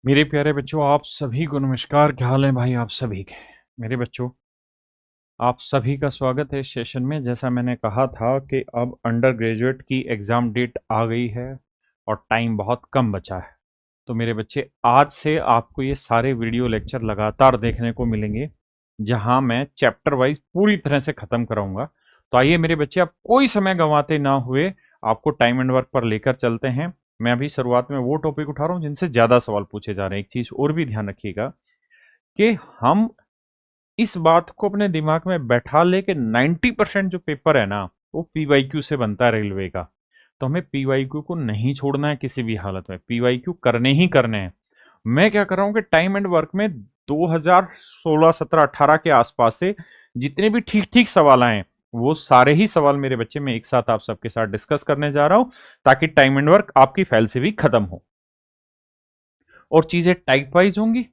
मेरे प्यारे बच्चों, आप सभी को नमस्कार। क्या हाल है भाई आप सभी के? मेरे बच्चों, आप सभी का स्वागत है इस सेशन में। जैसा मैंने कहा था कि अब अंडर ग्रेजुएट की एग्ज़ाम डेट आ गई है और टाइम बहुत कम बचा है। तो मेरे बच्चे, आज से आपको ये सारे वीडियो लेक्चर लगातार देखने को मिलेंगे, जहां मैं चैप्टर वाइज पूरी तरह से ख़त्म कराऊंगा। तो आइए मेरे बच्चे, आप कोई समय गंवाते ना हुए आपको टाइम एंड वर्क पर लेकर चलते हैं। मैं अभी शुरुआत में वो टॉपिक उठा रहा हूँ जिनसे ज़्यादा सवाल पूछे जा रहे हैं। एक चीज़ और भी ध्यान रखिएगा कि हम इस बात को अपने दिमाग में बैठा ले कि 90% जो पेपर है ना, वो पीवाईक्यू से बनता है रेलवे का। तो हमें पीवाईक्यू को नहीं छोड़ना है किसी भी हालत में, पीवाईक्यू करने ही करने हैं। मैं क्या कर रहा हूं कि टाइम एंड वर्क में 2016 17 18 के आसपास से जितने भी ठीक ठीक सवाल आए, वो सारे ही सवाल मेरे बच्चे मैं एक साथ आप सबके साथ डिस्कस करने जा रहा हूं, ताकि टाइम एंड वर्क आपकी फाइल से भी खत्म हो और चीजें टाइप वाइज होंगी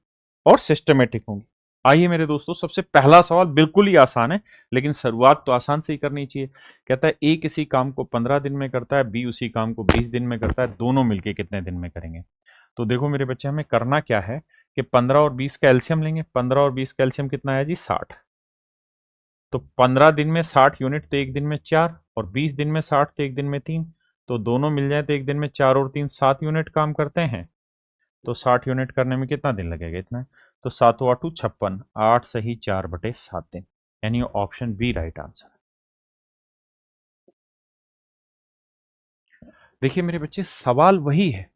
और सिस्टमेटिक होंगी। आइए मेरे दोस्तों, सबसे पहला सवाल बिल्कुल ही आसान है, लेकिन शुरुआत तो आसान से ही करनी चाहिए। कहता है ए किसी काम को 15 दिन में करता है, बी उसी काम को 20 दिन में करता है, दोनों मिलके कितने दिन में करेंगे? तो देखो मेरे बच्चे, हमें करना क्या है कि 15 और 20 का एलसीएम लेंगे। 15 और 20 का एलसीएम कितना आया जी? 60। तो 15 दिन में 60 यूनिट तो एक दिन में 4, और 20 दिन में 60 तो एक दिन में 3। तो दोनों मिल जाए तो एक दिन में 4 और 3 7 यूनिट काम करते हैं। तो 60 यूनिट करने में कितना दिन लगेगा? इतना। तो 7 8 56, 8 सही 4/7 दिन, यानी ऑप्शन बी राइट आंसर। देखिए मेरे बच्चे, सवाल वही है,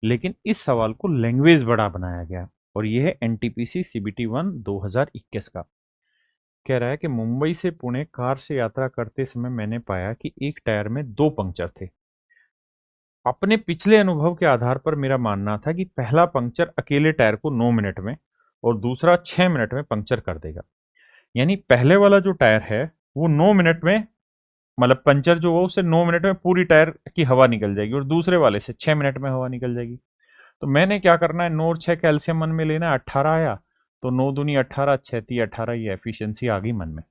लेकिन इस सवाल को लैंग्वेज बड़ा बनाया गया, और ये है एनटीपीसी सीबीटी 1 2021 का। कह रहा है कि मुंबई से पुणे कार से यात्रा करते समय मैंने पाया कि एक टायर में 2 पंक्चर थे। अपने पिछले अनुभव के आधार पर मेरा मानना था कि पहला पंक्चर अकेले टायर को 9 मिनट में और दूसरा 6 मिनट में पंक्चर कर देगा। यानी पहले वाला जो टायर है, वो 9 मिनट में, मतलब पंचर जो हो उससे 9 मिनट में पूरी टायर की हवा निकल जाएगी, और दूसरे वाले से 6 मिनट में हवा निकल जाएगी। तो मैंने क्या करना है, 9 और 6 कैल्शियम मन में लेना है, 18 आया। तो 9 दूनी 18, 6 ती 18, ये एफिशिएंसी आ गई मन में।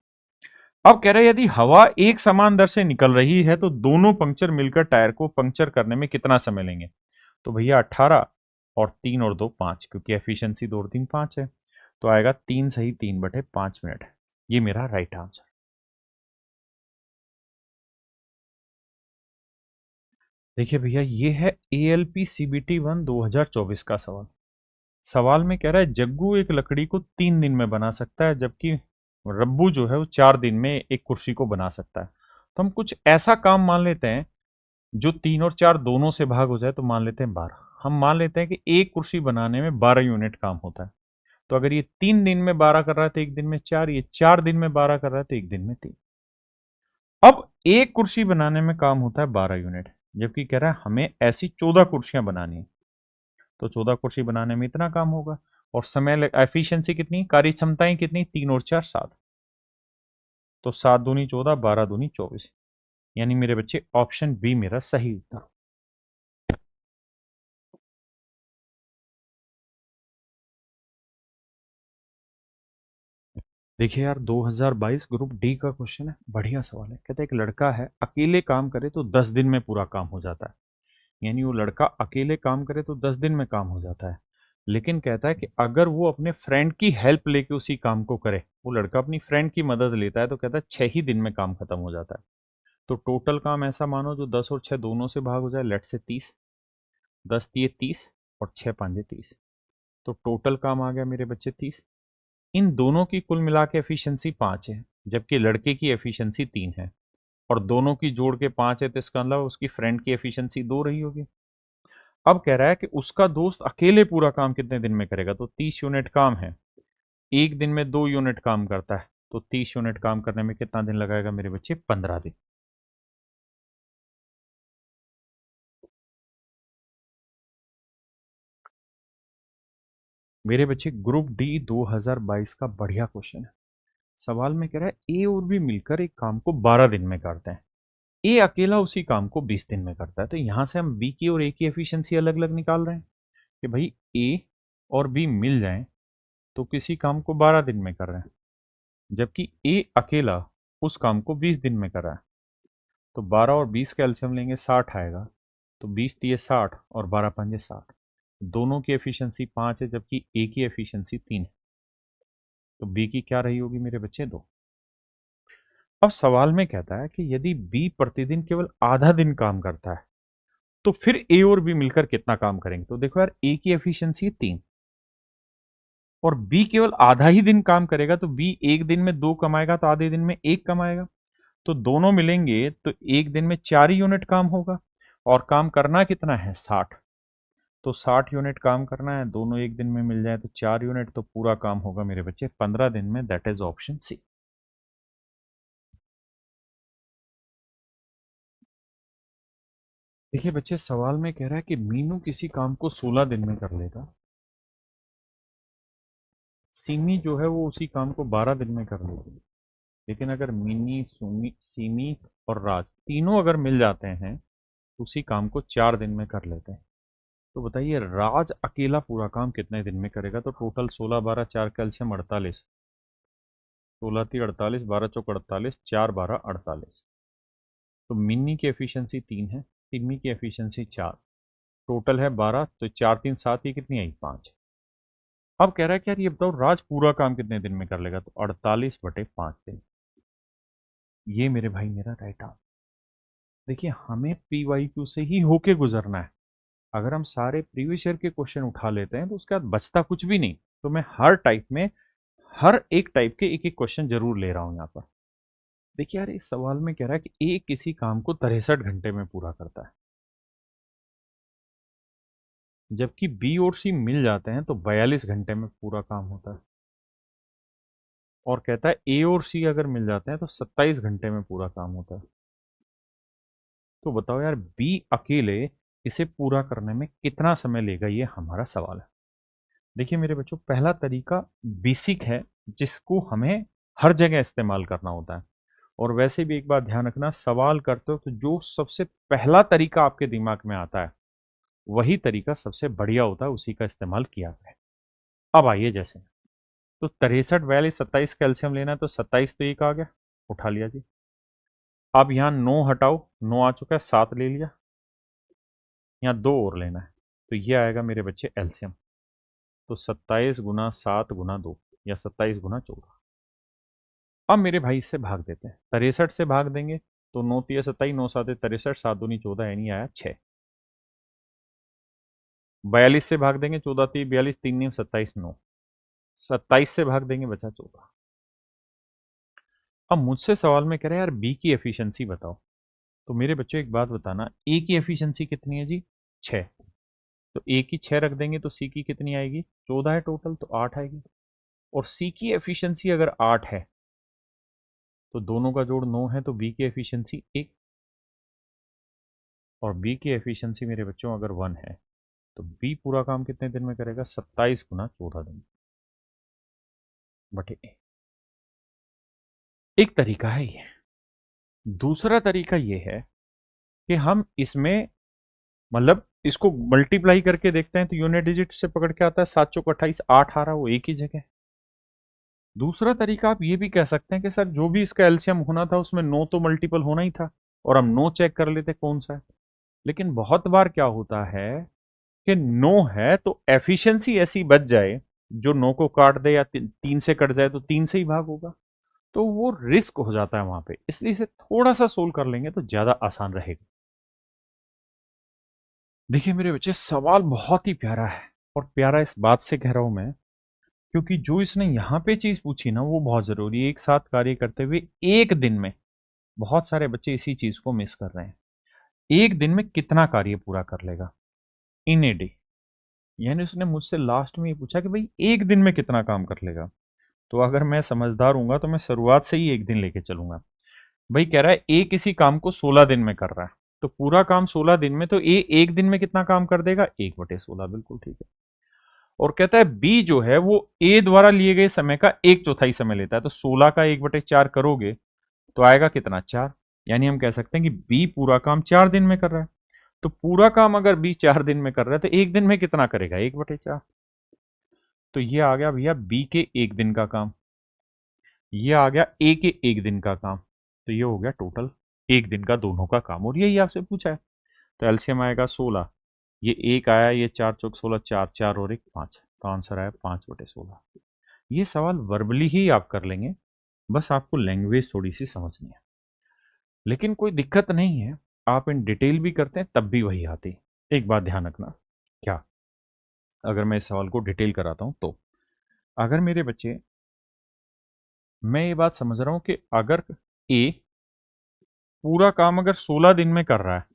अब कह रहे हैं यदि हवा एक समान दर से निकल रही है तो दोनों पंक्चर मिलकर टायर को पंक्चर करने में कितना समय लेंगे? तो भैया 18 और 3 और 2 5, क्योंकि एफिशिएंसी 2 और 3 5 है। तो आएगा 3 सही 3/5 मिनट। ये मेरा राइट आंसर। देखिए भैया, ये है एएलपी सीबीटी 1 2024 का सवाल। सवाल में कह रहा है जग्गू एक लकड़ी को 3 दिन में बना सकता है, जबकि रब्बू जो है वो 4 दिन में एक कुर्सी को बना सकता है। तो हम कुछ ऐसा काम मान लेते हैं जो 3 और 4 दोनों से भाग हो जाए, तो मान लेते हैं 12। हम मान लेते हैं कि एक कुर्सी बनाने में 12 यूनिट काम होता है। तो अगर ये 3 दिन में 12 कर रहा है तो एक दिन में 4, ये 4 दिन में 12 कर रहा है तो एक दिन में 3। अब एक कुर्सी बनाने में काम होता है 12 यूनिट, जबकि कह रहा है हमें ऐसी 14 कुर्सियां बनानी है। तो 14 कुर्सी बनाने में इतना काम होगा, और समय एफिशिएंसी कितनी, कार्य क्षमताएं कितनी, 3 और 4 7। तो 7 दूनी 14, 12 दूनी 24, यानी मेरे बच्चे ऑप्शन बी मेरा सही उत्तर। देखिए यार, 2022 ग्रुप डी का क्वेश्चन है, बढ़िया सवाल है। कहता है एक लड़का है, अकेले काम करे तो 10 दिन में पूरा काम हो जाता है। यानी वो लड़का अकेले काम करे तो 10 दिन में काम हो जाता है। लेकिन कहता है कि अगर वो अपने फ्रेंड की हेल्प लेके उसी काम को करे, वो लड़का अपनी फ्रेंड की मदद लेता है, तो कहता है 6 ही दिन में काम खत्म हो जाता है। तो टोटल काम ऐसा मानो जो 10 और 6 दोनों से भाग हो जाए, लेट से 30। 10 तिये 30 और 6 5 30। तो टोटल काम आ गया मेरे बच्चे 30। इन दोनों की कुल मिला के एफिशिएंसी 5 है, जबकि लड़के की एफिशिएंसी 3 है, और दोनों की जोड़ के 5 है, तो इसका अलावा उसकी फ्रेंड की एफिशिएंसी 2 रही होगी। अब कह रहा है कि उसका दोस्त अकेले पूरा काम कितने दिन में करेगा? तो 30 यूनिट काम है, एक दिन में 2 यूनिट काम करता है, तो 30 यूनिट काम करने में कितना दिन लगाएगा मेरे बच्चे? 15 दिन। मेरे बच्चे, ग्रुप डी 2022 का बढ़िया क्वेश्चन है। सवाल में कह रहा है ए और बी मिलकर एक काम को 12 दिन में करते हैं, ए अकेला उसी काम को 20 दिन में करता है। तो यहां से हम बी की और ए की एफिशिएंसी अलग अलग निकाल रहे हैं कि भाई ए और बी मिल जाएं तो किसी काम को 12 दिन में कर रहे हैं, जबकि ए अकेला उस काम को 20 दिन में कर रहा है। तो 12 और 20 का एलसीएम लेंगे, 60 आएगा। तो 20 तिये 60 और 12 पंजे 60। दोनों की एफिशिएंसी 5 है जबकि ए की एफिशिएंसी 3 है, तो बी की क्या रही होगी मेरे बच्चे? 2। अब सवाल में कहता है कि यदि बी प्रतिदिन केवल आधा दिन काम करता है तो फिर ए और बी मिलकर कितना काम करेंगे? तो देखो यार, ए की एफिशिएंसी 3 और बी केवल आधा ही दिन काम करेगा, तो बी एक दिन में 2 कमाएगा तो आधे दिन में 1 कमाएगा। तो दोनों मिलेंगे तो एक दिन में 4 यूनिट काम होगा और काम करना कितना है? 60। तो 60 यूनिट काम करना है, दोनों एक दिन में मिल जाए तो 4 यूनिट, तो पूरा काम होगा मेरे बच्चे 15 दिन में। That is option C. देखिए बच्चे, सवाल में कह रहा है कि मीनू किसी काम को 16 दिन में कर लेगा, सिमी जो है वो उसी काम को 12 दिन में कर लेगी। लेकिन अगर मिनी, सुमी, सिमी और राज तीनों अगर मिल जाते हैं तो उसी काम को 4 दिन में कर लेते हैं। तो बताइए राज अकेला पूरा काम कितने दिन में करेगा? तो टोटल 16, 12, 4 कैल्शियम 48, 16 × 48, 12 × 48, 4 12 48। तो मिनी की एफिशिएंसी 3 है, सिमी की एफिशिएंसी 4, टोटल है 12, तो 4 3 7, ये कितनी आई? 5। अब कह रहा है कि यार ये बताओ राज पूरा काम कितने दिन में कर लेगा? तो 48/5 दिन। ये मेरे भाई मेरा राइट आंसर। देखिए हमें पीवाईक्यू से ही होके गुजरना है। अगर हम सारे प्रीवियस ईयर के क्वेश्चन उठा लेते हैं तो उसके बाद बचता कुछ भी नहीं। तो मैं हर टाइप में, हर एक टाइप के एक एक क्वेश्चन जरूर ले रहा हूं यहाँ पर। देखिए यार, इस सवाल में कह रहा है कि ए किसी काम को 63 घंटे में पूरा करता है, जबकि बी और सी मिल जाते हैं तो 42 घंटे में पूरा काम होता है। और कहता है ए और सी अगर मिल जाते हैं तो 27 घंटे में पूरा काम होता है। तो बताओ यार, बी अकेले इसे पूरा करने में कितना समय लेगा? ये हमारा सवाल है। देखिए मेरे बच्चों, पहला तरीका बेसिक है जिसको हमें हर जगह इस्तेमाल करना होता है। और वैसे भी एक बात ध्यान रखना, सवाल करते हो तो जो सबसे पहला तरीका आपके दिमाग में आता है वही तरीका सबसे बढ़िया होता है, उसी का इस्तेमाल किया करें। अब आइए, जैसे तो 63 42 27 कैल्शियम लेना है, तो 27 तो एक आ गया, उठा लिया जी। अब यहाँ 9 हटाओ, 9 आ चुका है, 7 ले लिया। यहाँ 2 और लेना है, तो ये आएगा मेरे बच्चे एल्शियम। तो 27 × 7 × 2 या 27 × 14। अब मेरे भाई इससे भाग देते हैं, 63 से भाग देंगे तो 9 3 27, 9 7 63, 7 दूनी 14, यानी आया 6। 42 से भाग देंगे, 14 3 42, 3 9 27, 9। 27 से भाग देंगे, बचा 14। अब मुझसे सवाल में कह रहे हैं यार बी की एफिशिएंसी बताओ। तो मेरे बच्चों एक बात बताना, ए की एफिशिएंसी कितनी है जी? 6। तो ए की 6 रख देंगे तो सी की कितनी आएगी? 14 है टोटल, तो 8 आएगी। और सी की एफिशिएंसी अगर 8 है तो दोनों का जोड़ 9 है, तो बी की एफिशिएंसी 1। और बी की एफिशिएंसी मेरे बच्चों अगर 1 है तो बी पूरा काम कितने दिन में करेगा? 27 × 14 दिन बटे ए। एक तरीका है ये। दूसरा तरीका ये है कि हम इसमें मतलब इसको मल्टीप्लाई करके देखते हैं, तो यूनिट डिजिट से पकड़ के आता है 7 चौक 28, 8 आ रहा, वो एक ही जगह। दूसरा तरीका आप ये भी कह सकते हैं कि सर जो भी इसका एलसीएम होना था उसमें 9 तो मल्टीपल होना ही था, और हम 9 चेक कर लेते कौन सा है। लेकिन बहुत बार क्या होता है कि 9 है तो एफिशिएंसी ऐसी बच जाए, जो 9 को काट दे या 3 से कट जाए तो 3 से ही भाग होगा, तो वो रिस्क हो जाता है वहां पे। इसलिए इसे थोड़ा सा सोल्व कर लेंगे तो ज्यादा आसान रहेगा। देखिए मेरे बच्चे, सवाल बहुत ही प्यारा है, और प्यारा इस बात से कह रहा हूं मैं क्योंकि जो इसने यहाँ पे चीज पूछी ना वो बहुत जरूरी है। एक साथ कार्य करते हुए एक दिन में, बहुत सारे बच्चे इसी चीज को मिस कर रहे हैं, एक दिन में कितना कार्य पूरा कर लेगा इन ए डे। यानी उसने मुझसे लास्ट में ये पूछा कि भाई एक दिन में कितना काम कर लेगा। तो अगर मैं समझदार हूंगा तो मैं शुरुआत से ही एक दिन लेके चलूंगा। भाई कह रहा है ए किसी काम को 16 दिन में कर रहा है, तो पूरा काम 16 दिन में, तो ए एक दिन में कितना काम कर देगा? 1/16, बिल्कुल ठीक है। और कहता है बी जो है वो ए द्वारा लिए गए समय का 1/4 समय लेता है, तो 16 का 1/4 करोगे तो आएगा कितना? 4। यानी हम कह सकते हैं कि बी पूरा काम 4 दिन में कर रहा है। तो पूरा काम अगर बी 4 दिन में कर रहा है तो एक दिन में कितना करेगा? 1/4। तो ये आ गया भैया बी के एक दिन का काम, ये आ गया ए के एक दिन का काम, तो ये हो गया टोटल एक दिन का दोनों का काम, और यही आपसे पूछा है। तो एलसीएम आएगा 16, ये एक आया, ये 4 चौक 16, 4 4 और 1 5, तो आंसर आया 5/16। ये सवाल वर्बली ही आप कर लेंगे, बस आपको लैंग्वेज थोड़ी सी समझनी है, लेकिन कोई दिक्कत नहीं है। आप इन डिटेल भी करते हैं तब भी वही आती। एक बात ध्यान रखना, क्या अगर मैं इस सवाल को डिटेल कराता हूं तो, अगर मेरे बच्चे, मैं ये बात समझ रहा हूं कि अगर ए पूरा काम अगर 16 दिन में कर रहा है,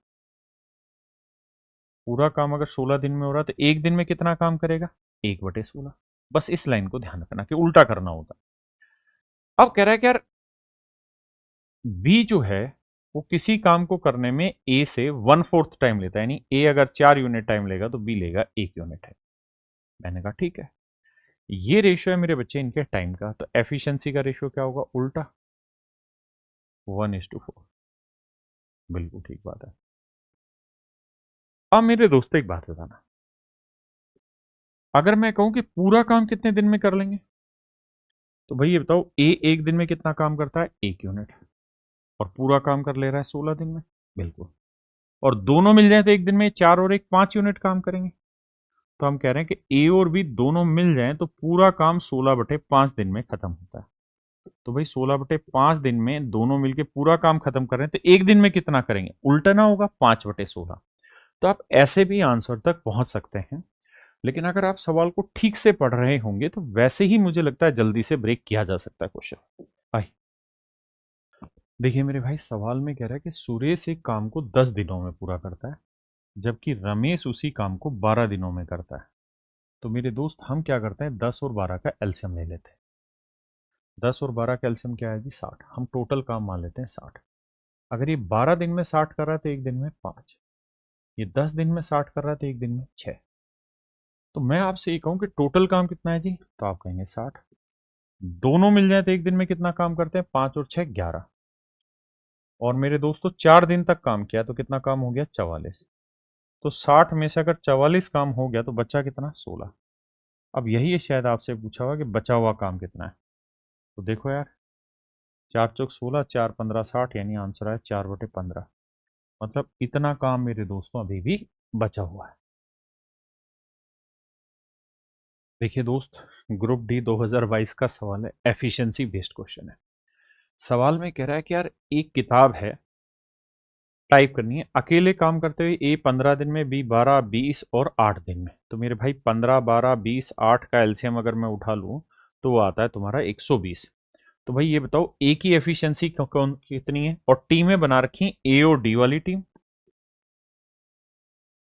पूरा काम अगर 16 दिन में हो रहा है, तो एक दिन में कितना काम करेगा? 1/16। बस इस लाइन को ध्यान रखना कि उल्टा करना होता। अब कह रहा है कि यार बी जो है वो किसी काम को करने में ए से 1/4 टाइम लेता है, यानी ए अगर 4 यूनिट टाइम लेगा तो बी लेगा 1 यूनिट है। मैंने कहा ठीक है, ये रेशियो है मेरे बच्चे इनके टाइम का, तो एफिशिएंसी का रेशियो क्या होगा? उल्टा, 1:4। बिल्कुल ठीक बात है। अब मेरे दोस्तों एक बात बताना, अगर मैं कहूं कि पूरा काम कितने दिन में कर लेंगे, तो भाई ये बताओ, ए एक दिन में कितना काम करता है? 1 यूनिट, और पूरा काम कर ले रहा है 16 दिन में। बिल्कुल, और दोनों मिल जाए तो एक दिन में 4 और 1 5 यूनिट काम करेंगे। तो हम कह रहे हैं कि ए और बी दोनों मिल जाएं तो पूरा काम 16/5 दिन में खत्म होता है। तो भाई 16/5 दिन में दोनों मिलके पूरा काम खत्म कर रहे हैं, तो एक दिन में कितना करेंगे? उल्टा ना होगा, 5/16। तो आप ऐसे भी आंसर तक पहुंच सकते हैं, लेकिन अगर आप सवाल को ठीक से पढ़ रहे होंगे तो वैसे ही मुझे लगता है जल्दी से ब्रेक किया जा सकता है क्वेश्चन। आई देखिए मेरे भाई, सवाल में कह रहा है कि सुरेश एक काम को 10 दिनों में पूरा करता है, जबकि रमेश उसी काम को 12 दिनों में करता है। तो मेरे दोस्त हम क्या करते हैं, 10 और 12 का एलसीएम ले लेते हैं। 10 और 12 का एलसीएम क्या है जी? 60। हम टोटल काम मान लेते हैं 60। अगर ये 12 दिन में 60 कर रहा है तो एक दिन में 5, ये 10 दिन में 60 कर रहा है तो एक दिन में 6। तो मैं आपसे ये कहूं कि टोटल काम कितना है जी, तो आप कहेंगे 60। दोनों मिल जाए तो एक दिन में कितना काम करते हैं? 5 और 6 11। और मेरे दोस्तों 4 दिन तक काम किया तो कितना काम हो गया? 44। तो 60 में से अगर 44 काम हो गया तो बचा कितना? 16। अब यही है, शायद आपसे पूछा हुआ कि बचा हुआ काम कितना है। तो देखो यार, 4 चौक 16, 4 15 60, यानी आंसर है 4/15। मतलब इतना काम मेरे दोस्तों अभी भी बचा हुआ है। देखिए दोस्त, ग्रुप डी 2022 का सवाल है, एफिशिएंसी बेस्ड क्वेश्चन है। सवाल में कह रहा है कि यार एक किताब है, टाइप करनी है, अकेले काम करते हुए ए 15 दिन में, बी 12, 20 और 8 दिन में। तो मेरे भाई 15 12 20 8 का एलसीएम अगर मैं उठा लूं तो वो आता है तुम्हारा 120। तो भाई ये बताओ, ए की एफिशिएंसी कौन कितनी है? और टीमें बना रखी ए और डी वाली टीम,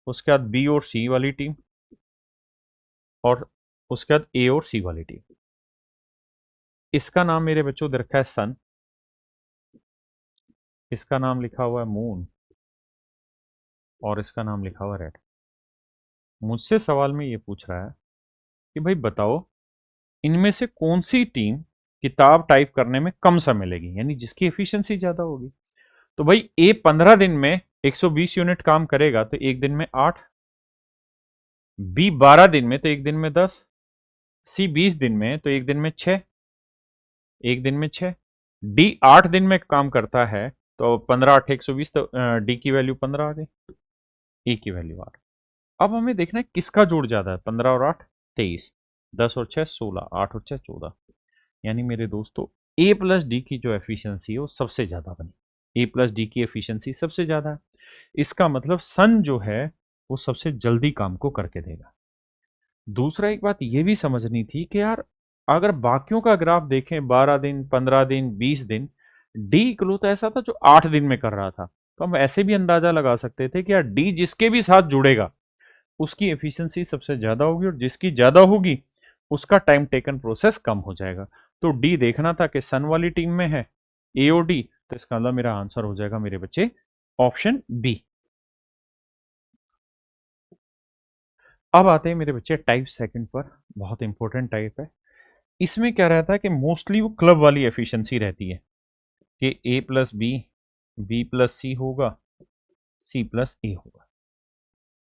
उसके बाद बी और सी वाली टीम, और उसके बाद ए और सी वाली टीम। इसका नाम मेरे बच्चों दे रखा है सन, इसका नाम लिखा हुआ है मून, और इसका नाम लिखा हुआ है रेड। मुझसे सवाल में ये पूछ रहा है कि भाई बताओ, इनमें से कौन सी टीम किताब टाइप करने में कम समय लेगी, यानी जिसकी एफिशिएंसी ज्यादा होगी। तो भाई ए 15 दिन में 120 यूनिट काम करेगा तो एक दिन में 8, बी 12 दिन में तो एक दिन में 10, सी 20 दिन में तो एक दिन में 6, एक दिन में 6, डी 8 दिन में काम करता है, तो 15 8 120, तो डी की वैल्यू 15 आ गई, ए की वैल्यू 8। अब हमें देखना है किसका जोड़ ज्यादा है, 15 और 8 23, 10 और 6 16, 8 और 6 14। यानी मेरे दोस्तों ए प्लस डी की जो एफिशिएंसी है वो सबसे ज्यादा बनी, ए प्लस डी की एफिशिएंसी सबसे ज्यादा है। इसका मतलब सन जो है वो सबसे जल्दी काम को करके देगा। दूसरा एक बात ये भी समझनी थी कि यार अगर बाकियों का ग्राफ देखें, 12 दिन 15 दिन 20 दिन, डी इक्वल तो ऐसा था जो 8 दिन में कर रहा था, तो हम ऐसे भी अंदाजा लगा सकते थे कि यार डी जिसके भी साथ जुड़ेगा उसकी एफिशिएंसी सबसे ज्यादा होगी, और जिसकी ज्यादा होगी उसका टाइम टेकन प्रोसेस कम हो जाएगा। तो डी देखना था कि सन वाली टीम में है ए और डी, तो इसका मतलब मेरा आंसर हो जाएगा मेरे बच्चे ऑप्शन बी। अब आते हैं मेरे बच्चे टाइप सेकंड पर, बहुत इंपॉर्टेंट टाइप है। इसमें क्या रहता है कि मोस्टली वो क्लब वाली एफिशिएंसी रहती है कि ए प्लस बी प्लस सी होगा, सी प्लस ए होगा।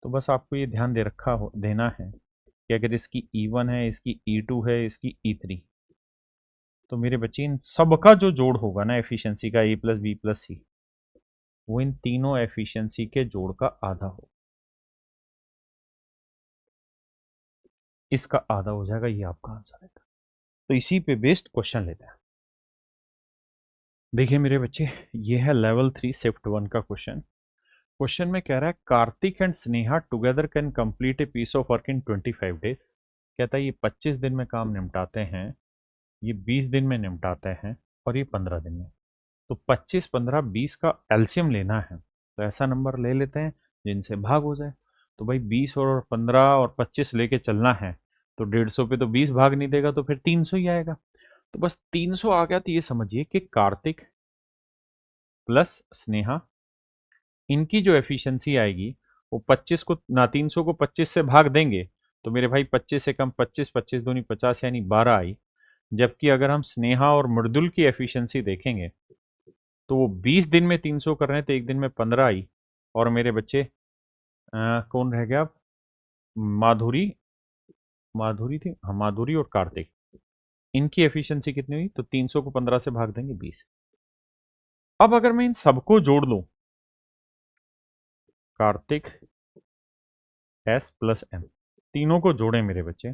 तो बस आपको ये ध्यान दे रखा हो देना है कि अगर इसकी E1 है, इसकी E2 है, इसकी E3, तो मेरे बच्चे इन सबका जो जोड़ होगा ना एफिशिएंसी का, ए प्लस बी प्लस सी, वो इन तीनों एफिशिएंसी के जोड़ का आधा हो। इसका आधा हो जाएगा, ये आपका आंसर है। तो इसी पे बेस्ड क्वेश्चन लेते हैं। देखिए मेरे बच्चे, ये है लेवल 3 शिफ्ट 1 का क्वेश्चन। क्वेश्चन में कह रहा है Kartik and Sneha together can complete a piece of work in 25 days. कहता है ये 25 दिन में काम निपटाते हैं, ये 20 दिन में निपटाते हैं, और ये 15 दिन में। तो 25, 15, 20 का एलसीएम लेना है, तो ऐसा नंबर ले लेते हैं जिनसे भाग हो जाए। तो भाई 20 और 15 और 25 लेके चलना है, तो 150 पे तो 20 भाग नहीं देगा, तो फिर 300 ही आएगा। तो बस 300 आ गया, तो ये समझिए कि कार्तिक प्लस स्नेहा, इनकी जो एफिशिएंसी आएगी वो 25 को ना 300 को 25 से भाग देंगे, तो मेरे भाई 25 से कम 25, 25 दूनी 50 यानी 12 आई। जबकि अगर हम स्नेहा और मृदुल की एफिशिएंसी देखेंगे तो वो 20 दिन में 300 कर रहे हैं, तो एक दिन में 15 आई। और मेरे बच्चे कौन रह गया अब? माधुरी, माधुरी थी, हाँ माधुरी और कार्तिक, इनकी एफिशिएंसी कितनी हुई? तो 300 को 15 से भाग देंगे 20। अब अगर मैं इन सबको जोड़ लूं, कार्तिक एस प्लस एम, तीनों को जोड़ें मेरे बच्चे,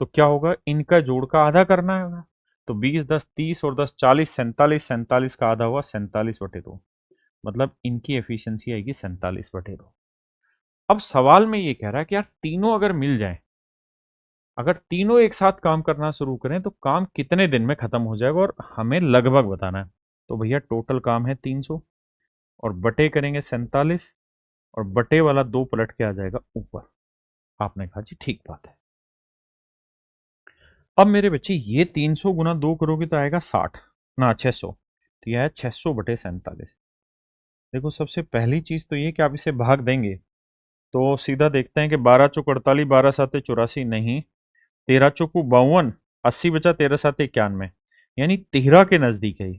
तो क्या होगा? इनका जोड़ का आधा करना होगा। तो 20, 10, 30 और 10, 40, 47, 47 का आधा हुआ 47/2। मतलब इनकी एफिशिएंसी आएगी 47/2। अब सवाल में ये कह रहा है कि यार तीनों अगर मिल जाएं, अगर तीनों एक साथ काम करना शुरू करें तो काम कितने दिन में खत्म हो जाएगा, और हमें लगभग बताना है। तो भैया टोटल काम है 300, और बटे करेंगे 47, और बटे वाला 2 पलट के आ जाएगा ऊपर। आपने कहा जी ठीक बात है। अब मेरे बच्चे ये 300 गुना 2 करोगे तो आएगा 60 ना 600, तो यह है 600/47। देखो सबसे पहली चीज तो ये कि आप इसे भाग देंगे, तो सीधा देखते हैं कि 12 चौक 48, 12 साते 84 नहीं, 13 चौकू 52, 80 बचा, 13 साते 91, यानी 13 के नजदीक है।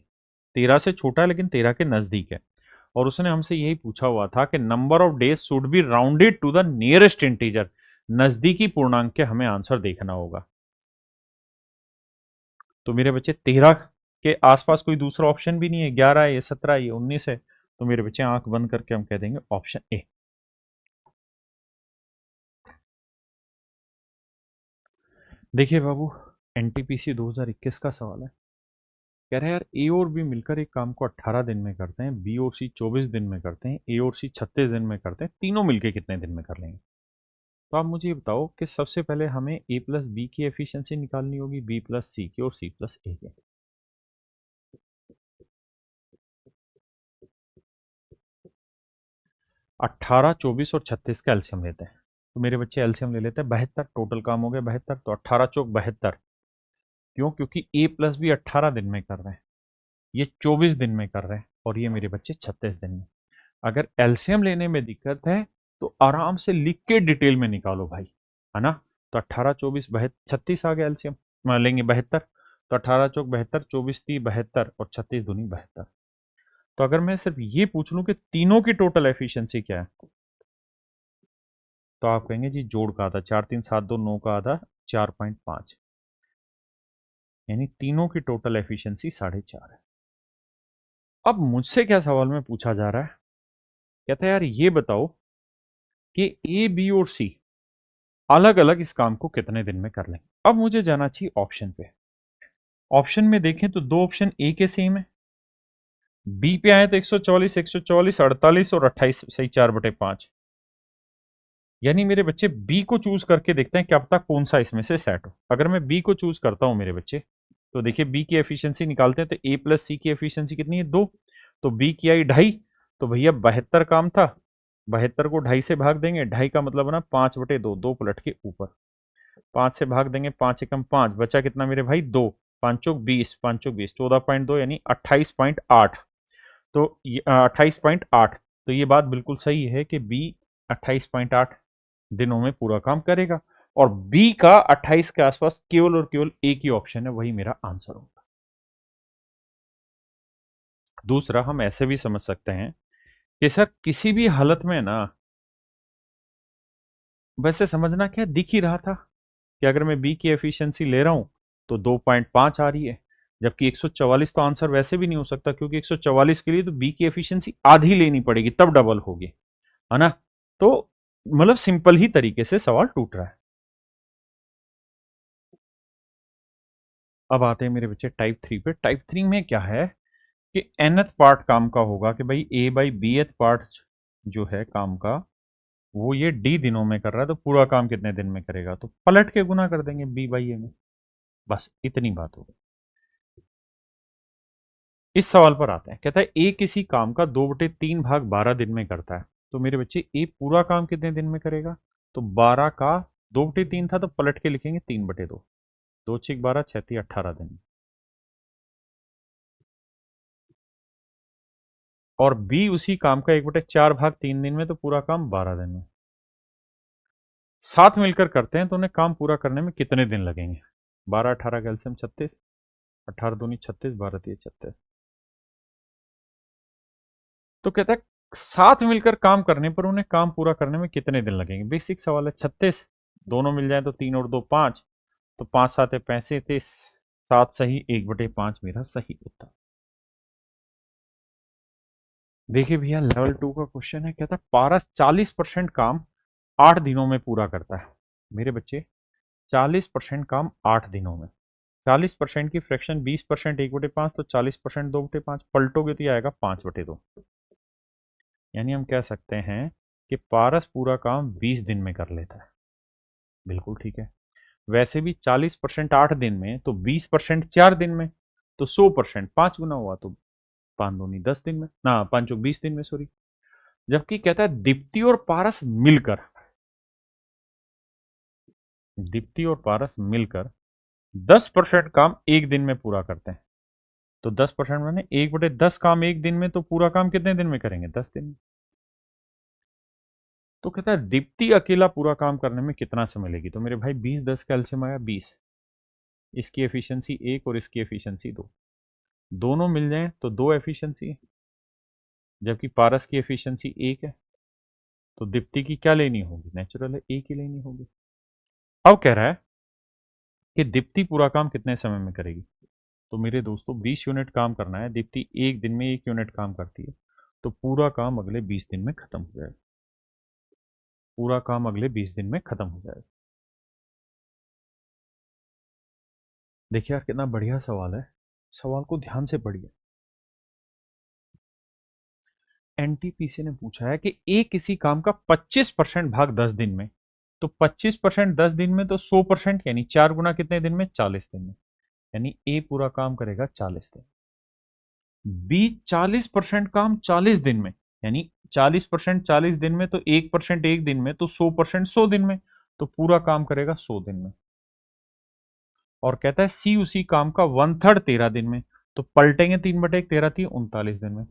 13 से छोटा है लेकिन 13 के नजदीक है। और उसने हमसे यही पूछा हुआ था कि number of days should be rounded to the nearest integer, नजदीकी पूर्णांक के हमें आंसर देखना होगा। तो मेरे बच्चे 13 के आसपास कोई दूसरा ऑप्शन भी नहीं है, 11 है, 17 है, 19 है, तो मेरे बच्चे आंख बंद करके हम कह देंगे ऑप्शन ए। देखिए बाबू, एनटीपीसी 2021 का सवाल है। कह रहे हैं यार ए और बी मिलकर एक काम को 18 दिन में करते हैं, बी और सी 24 दिन में करते हैं, ए और सी 36 दिन में करते हैं, तीनों मिलकर कितने दिन में कर लेंगे? तो आप मुझे ये बताओ कि सबसे पहले हमें ए प्लस बी की एफिशिएंसी निकालनी होगी, बी प्लस सी की, और सी प्लस ए की। 18, 24 और 36 का एलसीएम लेते हैं। तो मेरे बच्चे एलसीएम ले लेते हैं 72, टोटल काम हो गया 72, तो 18 चौक 72। क्यों? क्योंकि ए प्लस बी 18 दिन में कर रहे हैं, ये 24 दिन में कर रहे हैं, और ये मेरे बच्चे 36 दिन में। अगर एलसीएम लेने में दिक्कत है तो आराम से लिख के डिटेल में निकालो भाई, है ना। तो 18, 24, 36 आ गया एलसीएम, लेंगे 72, तो 18 चौक 72, 24 3 72, और 36 दूनी 72। तो अगर मैं सिर्फ ये पूछ लूं कि तीनों की टोटल एफिशिएंसी क्या है, तो आप कहेंगे जी जोड़ का आधा, 4 3 7 2 9 का आधा 4.5, यानी तीनों की टोटल एफिशिएंसी 4.5 है। अब मुझसे क्या सवाल में पूछा जा रहा है, कहता है यार ये बताओ कि ए बी और सी अलग अलग इस काम को कितने दिन में कर लेंगे। अब मुझे जाना चाहिए ऑप्शन पे। ऑप्शन में देखें तो दो ऑप्शन ए के सेम है, बी पे आए तो 144, 144, 48 और 28, सही 4/5। यानी मेरे बच्चे बी को चूज करके देखते हैं क्या पता कौन सा इसमें से सेट हो। अगर मैं बी को चूज करता हूं मेरे बच्चे, तो देखिए बी की एफिशिएंसी निकालते हैं, तो ए प्लस सी की एफिशिएंसी कितनी है? 2। तो बी की आई 2.5, तो भैया 72 काम था, 72 को 2.5 से भाग देंगे, 2.5 का मतलब बना 5/2, 2 पलट के ऊपर, 5 से भाग देंगे, 5 एकम 5, बचा कितना मेरे भाई? 2, 5 चौक 20, 5 चौक 20, 14.2 यानी 28.8। तो 28.8, तो ये बात बिल्कुल सही है कि बी 28.8 दिनों में पूरा काम करेगा, और बी का 28 के आसपास केवल और केवल एक ही ऑप्शन है, वही मेरा आंसर होगा। दूसरा हम ऐसे भी समझ सकते हैं कि सर किसी भी हालत में ना, वैसे समझना क्या दिख ही रहा था कि अगर मैं बी की एफिशिएंसी ले रहा हूं तो 2.5 आ रही है, जबकि 144 तो आंसर वैसे भी नहीं हो सकता, क्योंकि 144 के लिए तो बी की एफिशिएंसी आधी लेनी पड़ेगी तब डबल होगी, है ना। तो मतलब सिंपल ही तरीके से सवाल टूट रहा है। अब आते हैं मेरे बच्चे टाइप 3 पे। टाइप 3 में क्या है कि nth पार्ट काम का होगा कि भाई a बाई bth पार्ट जो है काम का वो ये d दिनों में कर रहा है, तो पूरा काम कितने दिन में करेगा, तो पलट के गुना कर देंगे b बाई a में। बस इतनी बात होगी। इस सवाल पर आते हैं, कहता है ए किसी काम का 2/3 भाग 12 दिन में करता है। तो मेरे बच्चे ए पूरा काम कितने दिन में करेगा, तो 12 का 2/3 था तो पलट के लिखेंगे 3/2। 2×6 = 12, 6×3 = 18 दिन। और बी उसी काम का 1/4 भाग 3 दिन में, तो पूरा काम 12 दिन में। साथ मिलकर करते हैं तो उन्हें काम पूरा करने में कितने दिन लगेंगे। 12 18 का एलसीएम 36, 18 दूनी 36, 12 3 36। तो कहता है साथ मिलकर काम करने पर उन्हें काम पूरा करने में कितने दिन लगेंगे। बेसिक सवाल है। 36 दोनों मिल जाए तो 3 और 2 5, तो 5 7 है 35, 7 सही, 1/5 मेरा सही उत्तर। देखिए भैया लेवल 2 का क्वेश्चन है, कहता है पारस 40% काम 8 दिनों में पूरा करता है। मेरे बच्चे 40% काम 8 दिनों में, 40% की फ्रैक्शन 20% 1/5, तो 40% 2/5, पलटोगे तो ये आएगा 5/2। यानी हम कह सकते हैं कि पारस पूरा काम 20 दिन में कर लेता है। बिल्कुल ठीक है। वैसे भी 40% 8 दिन में, तो 20% 4 दिन में, तो 100% 5 गुना हुआ, तो 5 दूनी 10 दिन में, ना 5 चौक 20 दिन में, सॉरी। जबकि कहता है दीप्ति और पारस मिलकर, दीप्ति और पारस मिलकर 10% काम एक दिन में पूरा करते हैं। तो 10% माने 1/10 काम एक दिन में, तो पूरा काम कितने दिन में करेंगे, 10 दिन में। तो कहता है दीप्ति अकेला पूरा काम करने में कितना समय लेगी। तो मेरे भाई 20 10 का एलसीएम आया 20, इसकी एफिशिएंसी 1 और इसकी एफिशिएंसी 2, दोनों मिल जाएं तो 2 एफिशिएंसी है, जबकि पारस की एफिशिएंसी 1 है। तो दीप्ति की क्या लेनी होगी, नेचुरल है 1 ही लेनी होगी। अब कह रहा है कि दीप्ति पूरा काम कितने समय में करेगी। तो मेरे दोस्तों 20 यूनिट काम करना है, दीप्ति एक दिन में 1 यूनिट काम करती है, तो पूरा काम अगले 20 दिन में खत्म हो जाएगा। पूरा काम अगले 20 दिन में खत्म हो जाएगा। देखिए यार कितना बढ़िया सवाल है, सवाल को ध्यान से पढ़िए। एनटीपीसी ने पूछा है कि ए किसी काम का 25% भाग 10 दिन में, तो 25% 10 दिन में, तो 100% यानी 4 गुना कितने दिन में, 40 दिन में। यानी ए पूरा काम करेगा 40 दिन। बी 40% काम 40 दिन में, यानी 40% 40 दिन में, तो 1% एक दिन में, तो 100% 100 दिन में, तो पूरा काम करेगा 100 दिन में। और कहता है सी उसी काम का 1/3 13 दिन में, तो पलटेंगे 3/1 13 थी 39 दिन में।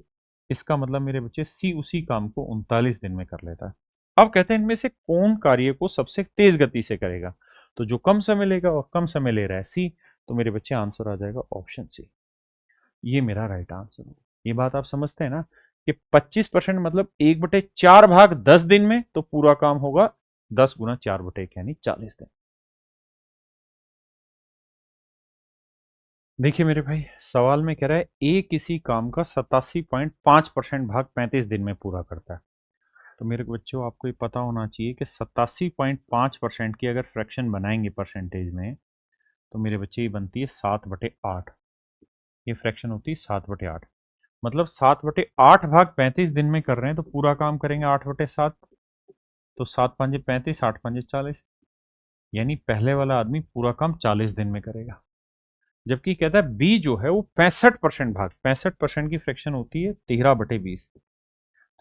इसका मतलब मेरे बच्चे सी उसी काम को 39 दिन में कर लेता है। अब कहते हैं इनमें से कौन कार्य को सबसे तेज गति से करेगा। तो जो कम समय लेगा और कम समय ले रहा है सी, तो मेरे बच्चे आंसर आ जाएगा ऑप्शन सी। ये मेरा राइट आंसर होगा। ये बात आप समझते हैं ना कि 25% मतलब 1/4 भाग 10 दिन में, तो पूरा काम होगा 10 गुना 4/1 यानी 40 दिन। देखिए मेरे भाई सवाल में कह रहा है ए किसी काम का 87.5% भाग 35 दिन में पूरा करता है। तो मेरे बच्चों आपको ये पता होना चाहिए कि 87.5% की अगर फ्रैक्शन बनाएंगे परसेंटेज में, तो मेरे बच्चे ये बनती है 7/8। ये फ्रैक्शन होती है 7/8। मतलब 7/8 भाग 35 दिन में कर रहे हैं, तो पूरा काम करेंगे 8/7। तो 7×5 = 35, 8×5 = 40। यानी पहले वाला आदमी पूरा काम 40 दिन में करेगा। जबकि कहता है बी जो है वो 65% भाग, 65% की फ्रैक्शन होती है 13/20।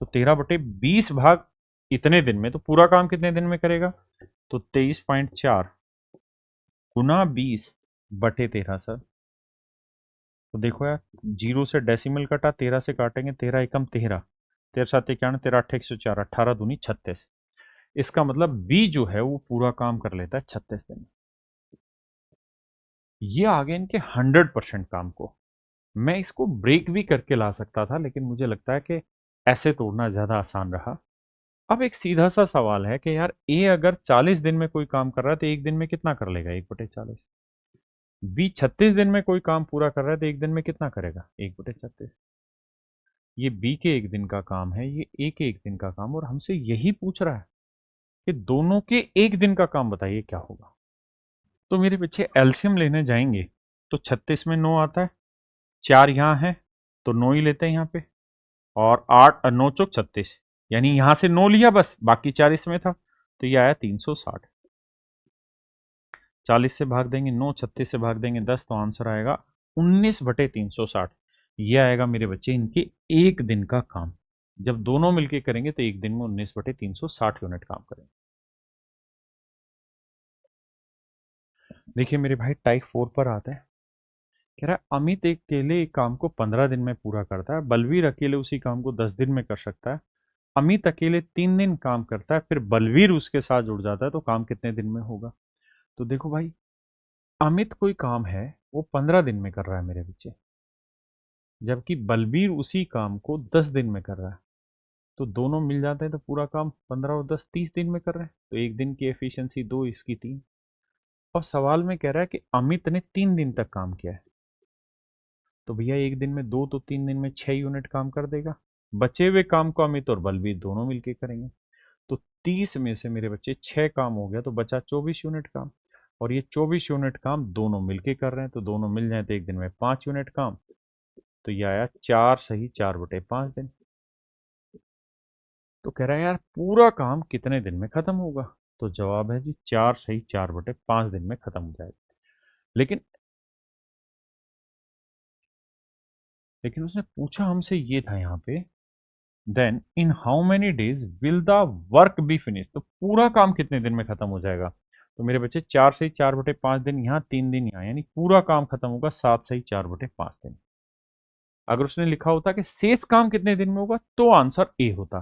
तो 13/20 भाग इतने दिन में, तो पूरा काम कितने दिन में करेगा, तो 23.4 गुना 20/13 सर। तो देखो यार, 0 से डेसिमल कटा, 13 से काटेंगे, 13 एकम 13, 13 7 91, 13 8 104, 18 दूनी 36। इसका मतलब बी जो है वो पूरा काम कर लेता है 36 दिन में। ये आ गया इनके 100% काम को। मैं इसको ब्रेक भी करके ला सकता था, लेकिन मुझे लगता है कि ऐसे तोड़ना ज्यादा आसान रहा। अब एक सीधा सा सवाल है कि यार ए अगर 40 दिन में कोई काम कर रहा है, तो एक दिन में कितना कर लेगा, 1/40। बी 36 दिन में कोई काम पूरा कर रहा है, तो एक दिन में कितना करेगा, 1/36। ये बी के एक दिन का काम है, ये ए के एक दिन का काम, और हमसे यही पूछ रहा है कि दोनों के एक दिन का काम बताइए क्या होगा। तो मेरे पीछे एलसीएम लेने जाएंगे तो 36 में 9 आता है, 4 यहाँ है तो 9 ही लेते हैं यहाँ पे, और 8 9 चौक 36, यानी यहां से 9 लिया बस, बाकी 4 इसमें था, तो ये आया 360। 40 से भाग देंगे 9, 36 से भाग देंगे 10, तो आंसर आएगा 19/360। ये आएगा मेरे बच्चे इनके एक दिन का काम। जब दोनों मिलके करेंगे तो एक दिन में 19/360 यूनिट काम करेंगे। देखिए मेरे भाई टाइप 4 पर आता है, कह रहा है अमित एक अकेले एक काम को 15 दिन में पूरा करता है, बलवीर अकेले उसी काम को 10 दिन में कर सकता है, अमित अकेले 3 दिन काम करता है, फिर बलवीर उसके साथ जुड़ जाता है, तो काम कितने दिन में होगा। तो देखो भाई, अमित कोई काम है वो 15 दिन में कर रहा है मेरे बच्चे, जबकि बलबीर उसी काम को 10 दिन में कर रहा है, तो दोनों मिल जाते हैं तो पूरा काम 15 और 10 30 दिन में कर रहे हैं, तो एक दिन की एफिशिएंसी 2, इसकी 3। और सवाल में कह रहा है कि अमित ने 3 दिन तक काम किया है, तो भैया एक दिन में 2 तो 3 दिन में 6 यूनिट काम कर देगा। बचे हुए काम को अमित और बलबीर दोनों मिलके करेंगे, तो 30 में से मेरे बच्चे 6 काम हो गया, तो बचा 24 यूनिट काम, और ये 24 यूनिट काम दोनों मिलके कर रहे हैं, तो दोनों मिल जाए तो एक दिन में 5 यूनिट काम, तो ये आया 4 सही 4/5 दिन। तो कह रहा है यार पूरा काम कितने दिन में खत्म होगा, तो जवाब है जी 4 सही 4/5 दिन में खत्म हो जाएगा। लेकिन लेकिन उसने पूछा हमसे ये था यहाँ पे, then in how many days will the work be finish, तो पूरा काम कितने दिन में खत्म हो जाएगा। तो मेरे बच्चे 4 सही 4/5 दिन यहाँ, 3 दिन यहाँ, यानी पूरा काम खत्म होगा 7 सही 4/5 दिन। अगर उसने लिखा होता कि शेष काम कितने दिन में होगा तो आंसर ए होता,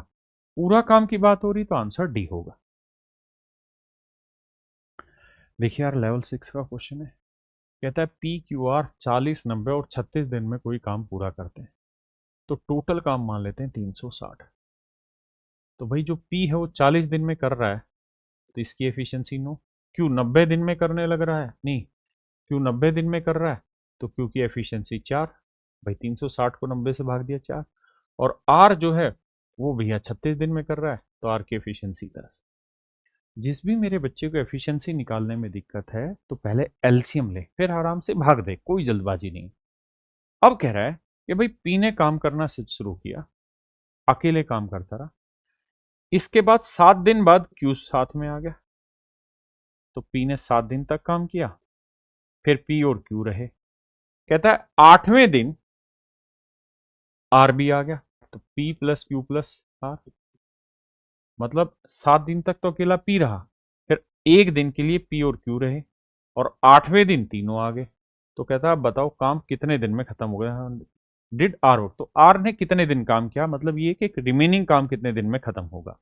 पूरा काम की बात हो रही तो आंसर डी होगा। देखिए यार लेवल 6 का क्वेश्चन है, कहता है पी क्यू आर 40 90 और 36 दिन में कोई काम पूरा करते हैं, तो टोटल काम मान लेते हैं 360। तो भाई जो पी है वो 40 दिन में कर रहा है, तो इसकी एफिशिएंसी 9। क्यू 90 दिन में करने लग रहा है, नहीं, क्यू 90 दिन में कर रहा है, तो क्यू की एफिशिएंसी 4, भाई 360 को 90 से भाग दिया 4। और आर जो है वो भैया 36 दिन में कर रहा है, तो आर की एफिशिएंसी 10। जिस भी मेरे बच्चे को एफिशिएंसी निकालने में दिक्कत है तो पहले एलसीएम ले, फिर आराम से भाग दे, कोई जल्दबाजी नहीं। अब कह रहा है कि भाई पी ने काम करना शुरू किया, अकेले काम करता रहा, इसके बाद 7 दिन बाद क्यू साथ में आ गया, तो पी ने 7 दिन तक काम किया, फिर पी और क्यू रहे। कहता है 8वें दिन आर भी आ गया, तो P plus Q plus R, मतलब 7 दिन तक तो अकेला पी रहा, फिर एक दिन के लिए पी और क्यू रहे, और 8वें दिन तीनों आ गए। तो कहता है बताओ काम कितने दिन में खत्म हो गया, डिड आर वर्क, तो आर ने कितने दिन काम किया, मतलब ये कि रिमेनिंग काम कितने दिन में खत्म होगा।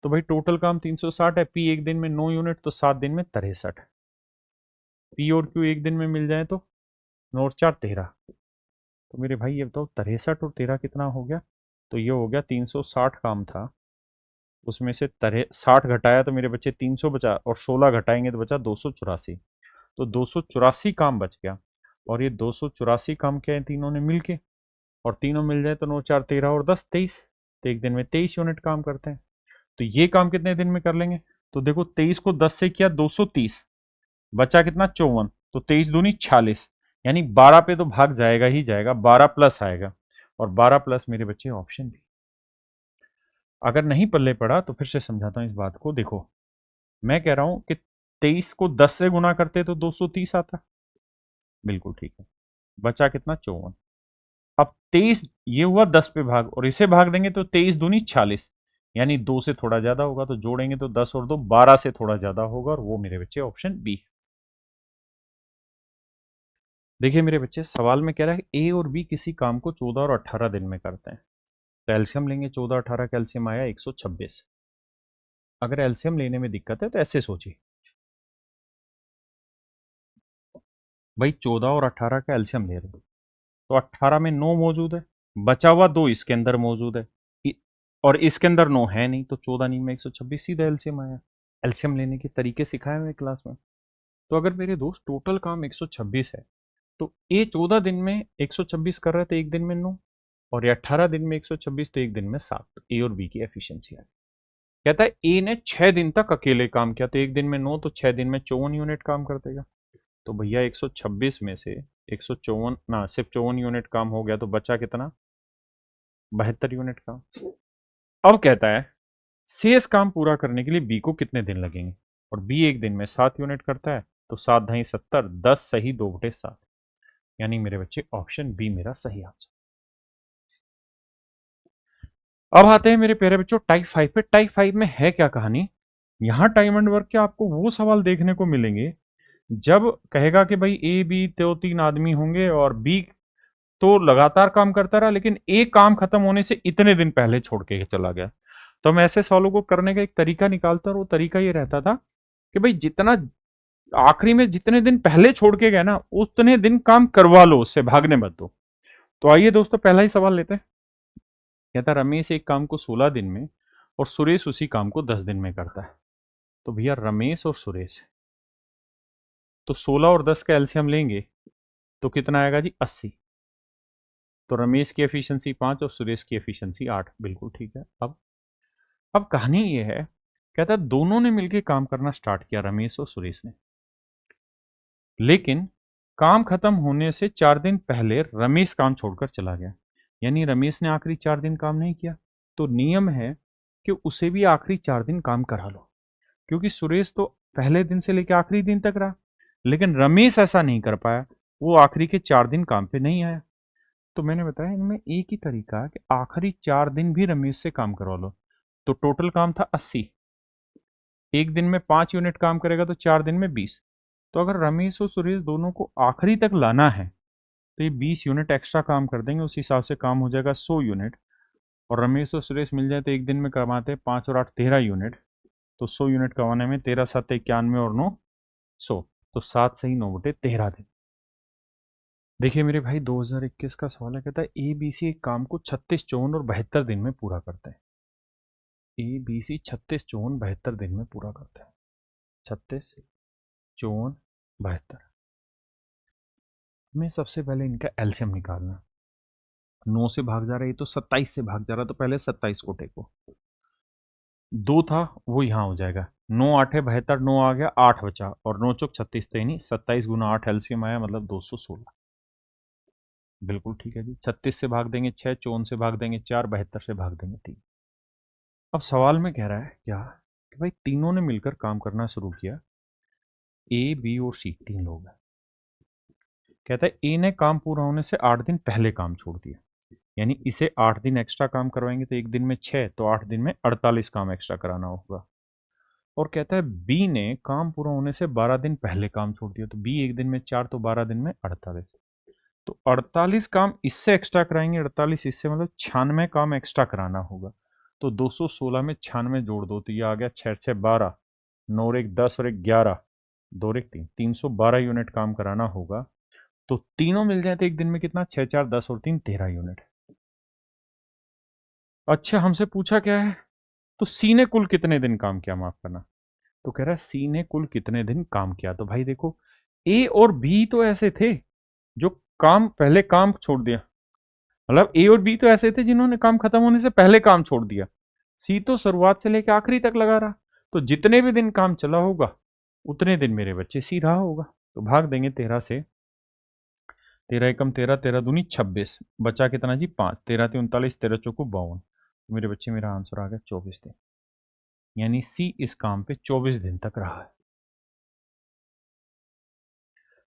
तो भाई टोटल काम 360 है, पी एक दिन में 9 यूनिट, तो 7 दिन में 63। पी और क्यू एक दिन में मिल जाए तो 9 और 4 13। तो मेरे भाई ये बताओ 63 और 13 कितना हो गया, तो ये हो गया 360 काम था, उसमें से 60 घटाया तो मेरे बच्चे 300 बचा, और 16 घटाएंगे तो बचा 284, तो 284 काम बच गया। और ये 284 काम क्या है तीनों ने मिलके, और तीनों मिल जाए तो 9 4 13 और 10 23, तो एक दिन में 23 यूनिट काम करते हैं। तो ये काम कितने दिन में कर लेंगे, तो देखो 23 को 10 से किया 230, बचा कितना 54, तो 23 दूनी 46, यानी 12 पे तो भाग जाएगा ही जाएगा, 12 प्लस आएगा, और 12 प्लस मेरे बच्चे ऑप्शन भी। अगर नहीं पल्ले पड़ा तो फिर से समझाता हूं इस बात को, देखो मैं कह रहा हूं कि 23 को 10 से गुना करते तो 230 आता, बिल्कुल ठीक है, बचा कितना 54। अब 23 ये हुआ 10 पे भाग, और इसे भाग देंगे तो 23 दूनी 46, यानी 2 से थोड़ा ज्यादा होगा, तो जोड़ेंगे तो 10 और 2 12 से थोड़ा ज्यादा होगा, और वो मेरे बच्चे ऑप्शन बी। देखिए मेरे बच्चे सवाल में कह रहा है ए और बी किसी काम को 14 और 18 दिन में करते हैं, तो एलसीएम लेंगे, 14 18 का एलसीएम आया 126। अगर एलसीएम लेने में दिक्कत है तो ऐसे सोचिए, भाई 14 और 18 का एलसीएम ले रहे हो, तो 18 में 9 मौजूद है, बचा हुआ 2 इसके अंदर मौजूद है, और इसके अंदर 9 है नहीं, तो 14 नहीं में 126 सीधा एलसीएम आया। एलसीएम लेने के तरीके सिखाए हुए क्लास में। तो अगर मेरे दोस्त टोटल काम 126 है, तो ए 14 दिन में 126 कर रहा है तो एक दिन में 9, और ये 18 दिन में 126 तो एक दिन में 7, तो ए और बी की एफिशिएंसी है। कहता है ए ने 6 दिन तक अकेले काम किया, तो एक दिन में 9, तो 6 दिन में 54 यूनिट काम कर देगा। तो भैया 126 में से 154 ना, सिर्फ 54 यूनिट काम हो गया, तो बचा कितना? 72 यूनिट काम। अब कहता है शेष काम पूरा करने के लिए बी को कितने दिन लगेंगे, और बी एक दिन में 7 यूनिट करता है, तो 7 ढाई 70, 10 सही 2/7, यानी मेरे बच्चे ऑप्शन बी मेरा सही आंसर। अब आते हैं मेरे प्यारे बच्चों टाइप 5 पे। टाइप 5 में है क्या कहानी? यहां टाइम एंड वर्क के आपको वो सवाल देखने को मिलेंगे जब कहेगा कि भाई ए बी तो 3 आदमी होंगे और बी तो लगातार काम करता रहा, लेकिन एक काम खत्म होने से इतने दिन पहले छोड़ के चला गया। तो हम ऐसे सवालों को करने का एक तरीका निकालता, और वो तरीका ये रहता था कि भाई जितना आखिरी में जितने दिन पहले छोड़ के गए ना, उतने दिन काम करवा लो, उससे भागने मत दो। तो आइए दोस्तों पहला ही सवाल लेते हैं। कहता रमेश एक काम को 16 दिन में और सुरेश उसी काम को 10 दिन में करता है। तो भैया रमेश और सुरेश, तो 16 और 10 का एलसीएम लेंगे तो कितना आएगा जी? 80। तो रमेश की एफिशिएंसी 5 और सुरेश की एफिशिएंसी 8। बिल्कुल ठीक है। अब कहानी ये है, कहता है दोनों ने मिलकर काम करना स्टार्ट किया, रमेश और सुरेश ने, लेकिन काम खत्म होने से 4 दिन पहले रमेश काम छोड़कर चला गया, यानी रमेश ने आखिरी 4 दिन काम नहीं किया। तो नियम है कि उसे भी आखिरी 4 दिन काम करा लो, क्योंकि सुरेश तो पहले दिन से लेकर आखिरी दिन तक रहा, लेकिन रमेश ऐसा नहीं कर पाया, वो आखिरी के 4 दिन काम पे नहीं आया। तो मैंने बताया इनमें एक ही तरीका है कि आखिरी 4 दिन भी रमेश से काम करवा लो। तो टोटल काम था 80, एक दिन में 5 यूनिट काम करेगा तो 4 दिन में 20। तो अगर रमेश और सुरेश दोनों को आखिरी तक लाना है तो ये 20 यूनिट एक्स्ट्रा काम कर देंगे, उस हिसाब से काम हो जाएगा 100 यूनिट। और रमेश और सुरेश मिल जाए तो एक दिन में कमाते हैं 5 और 8 13 यूनिट। तो 100 यूनिट कमाने में 13 7 91 और 9 100, तो 7 सही 9/13 दिन। देखिए मेरे भाई 2021 का सवाल है, कहता है ए बी सी एक काम को 36 54 और 72 दिन में पूरा करते हैं। ए बी सी 36 54 72 दिन में पूरा करते हैं। 36 54 72 में सबसे पहले इनका एलसीएम निकालना। 9 से भाग जा रहा है, ये तो 27 से भाग जा रहा, तो पहले 27 को टेको। 2 था वो यहाँ हो जाएगा, 9 8 72, 9 आ गया, 8 बचा, और 9 चौक 36, तो यानी 27 गुना 8 एलसीएम आया, मतलब 216। बिल्कुल ठीक है जी। 36 से भाग देंगे 6, 54 से भाग देंगे 4, 72 से भाग देंगे 3। अब सवाल में कह रहा है क्या कि भाई तीनों ने मिलकर काम करना शुरू किया, ए बी और सी 3 लोग हैं। कहता है ए ने काम पूरा होने से 8 दिन पहले काम छोड़ दिया, यानी इसे 8 दिन एक्स्ट्रा काम करवाएंगे, तो एक दिन में 6, तो 8 दिन में 48 काम एक्स्ट्रा कराना होगा। और कहता है बी ने काम पूरा होने से 12 दिन पहले काम छोड़ दिया, तो बी एक दिन में 4, तो 12 दिन में 48, तो 48 काम इससे एक्स्ट्रा कराएंगे, 48 इससे, मतलब 96 काम एक्स्ट्रा कराना होगा। तो 216 में 96 जोड़ दो, तो ये आ गया 6 6 12, 9 और 1 10 और 1 11, 2 और 1 3, 312 यूनिट काम कराना होगा। तो तीनों मिल जाए तो एक दिन में कितना? 6 4 10 और 3 13 यूनिट। अच्छा हमसे पूछा क्या है, तो सी ने कुल कितने दिन काम किया, माफ करना। तो कह रहा है सी ने कुल कितने दिन काम किया। तो भाई देखो ए और बी तो ऐसे थे जो काम पहले काम छोड़ दिया, मतलब ए और बी तो ऐसे थे जिन्होंने काम खत्म होने से पहले काम छोड़ दिया। सी तो शुरुआत से लेकर आखिरी तक लगा रहा, तो जितने भी दिन काम चला होगा उतने दिन मेरे बच्चे सी रहा होगा। तो भाग देंगे 13 से, 13 एकम 13, 13 दूनी 26, बचा कितना जी? 5, 13 × 39, 13 चौको 52। तो मेरे बच्चे मेरा आंसर आ गया 24 दिन, यानी सी इस काम पे 24 दिन तक रहा है।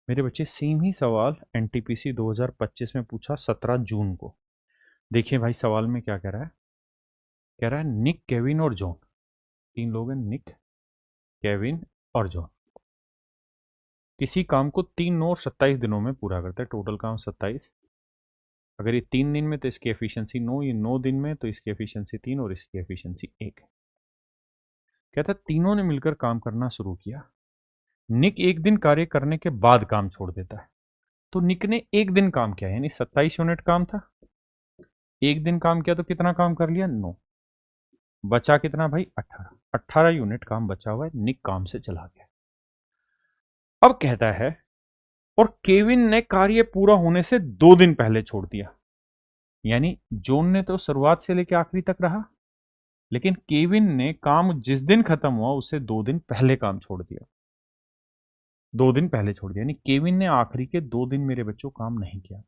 मेरे बच्चे सेम ही सवाल एनटीपीसी 2025 में पूछा 17 जून को। देखिए भाई सवाल में क्या कह रहा है, कह रहा है निक, केविन और जॉन, 3 लोग हैं, निक, केविन और जॉन, किसी काम को 3 9 और 27 दिनों में पूरा करते हैं। टोटल काम 27, अगर ये 3 दिन में तो इसकी एफिशिएंसी 9, ये 9 दिन में तो इसकी एफिशिएंसी 3 और इसकी एफिशिएंसी 1 है। कहता है तीनों ने मिलकर काम करना शुरू किया, निक एक दिन कार्य करने के बाद काम छोड़ देता है। तो निक ने एक दिन काम किया, यानी 27 यूनिट काम था, एक दिन काम किया तो कितना काम कर लिया? 9, बचा कितना भाई? 18, 18 यूनिट काम बचा हुआ है, निक काम से चला गया। अब कहता है और केविन ने कार्य पूरा होने से 2 दिन पहले छोड़ दिया, यानी जॉन ने तो शुरुआत से लेकर आखिरी तक रहा, लेकिन केविन ने काम जिस दिन खत्म हुआ उससे 2 दिन पहले काम छोड़ दिया। 2 दिन पहले छोड़ दिया, यानी केविन ने आखिरी के 2 दिन मेरे बच्चों काम नहीं किया।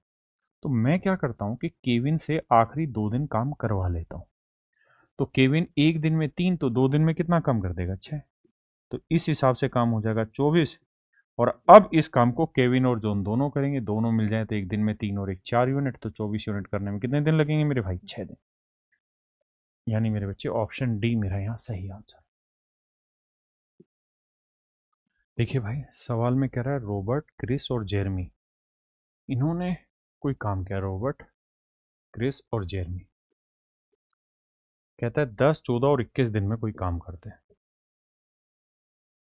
तो मैं क्या करता हूं कि केविन से आखिरी 2 दिन काम करवा लेता हूं। तो केविन एक दिन में 3, तो 2 दिन में कितना काम कर देगा? 6। तो इस हिसाब से काम हो जाएगा 24। और अब इस काम को केविन और जॉन दोनों करेंगे, दोनों मिल जाए तो एक दिन में 3 और 1 4 यूनिट, तो 24 यूनिट करने में कितने दिन लगेंगे मेरे भाई? 6 दिन। यानी मेरे बच्चे ऑप्शन डी मेरा यहाँ सही आंसर। देखिए भाई, सवाल में कह रहा है रॉबर्ट, क्रिस और जेरमी, इन्होंने कोई काम किया। रॉबर्ट, क्रिस और जेरमी, कहता है 10, 14 और 21 दिन में कोई काम करते हैं।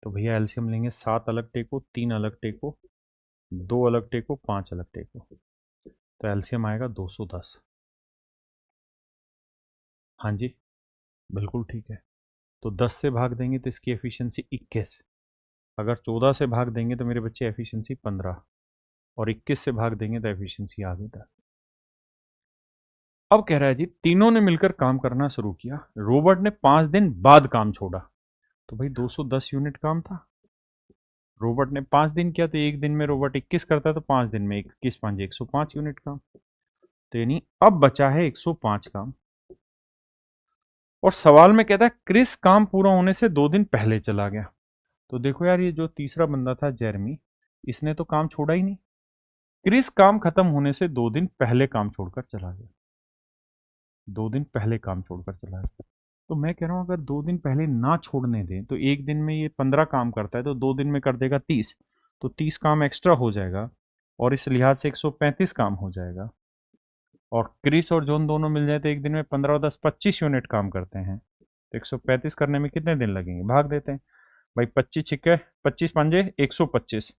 तो भैया एलसीएम लेंगे, 7 अलग टेको, 3 अलग टेको, 2 अलग टेको, 5 अलग टेको, तो एलसीएम आएगा 210। हाँ जी, बिल्कुल ठीक है। तो 10 से भाग देंगे तो इसकी एफिशिएंसी 21। अगर 14 से भाग देंगे तो मेरे बच्चे एफिशिएंसी 15, और 21 से भाग देंगे तो एफिशिएंसी आ गई 10। अब कह रहा है जी, तीनों ने मिलकर काम करना शुरू किया, रॉबर्ट ने 5 दिन बाद काम छोड़ा। तो भाई 210 यूनिट काम था, रॉबर्ट ने 5 दिन किया, तो एक दिन में रॉबर्ट 21 करता है, तो 5 दिन में 21 5 105 यूनिट काम। तो यानी अब बचा है 105 काम। और सवाल में कहता है क्रिस काम पूरा होने से 2 दिन पहले चला गया। तो देखो यार, ये जो तीसरा बंदा था जेरमी, इसने तो काम छोड़ा ही नहीं। क्रिस काम खत्म होने से 2 दिन पहले काम छोड़कर चला गया, 2 दिन पहले काम छोड़कर चला गया। तो मैं कह रहा हूं, अगर 2 दिन पहले ना छोड़ने दें तो एक दिन में ये 15 काम करता है, तो 2 दिन में कर देगा 30, तो 30 काम एक्स्ट्रा हो जाएगा, और इस लिहाज से 135 काम हो जाएगा। और क्रिस और जॉन दोनों मिल जाए तो एक दिन में 15 और 10 25 यूनिट काम करते हैं, तो 135 करने में कितने दिन लगेंगे? भाग देते हैं भाई, 25 छिक्के 25 पंजे 125,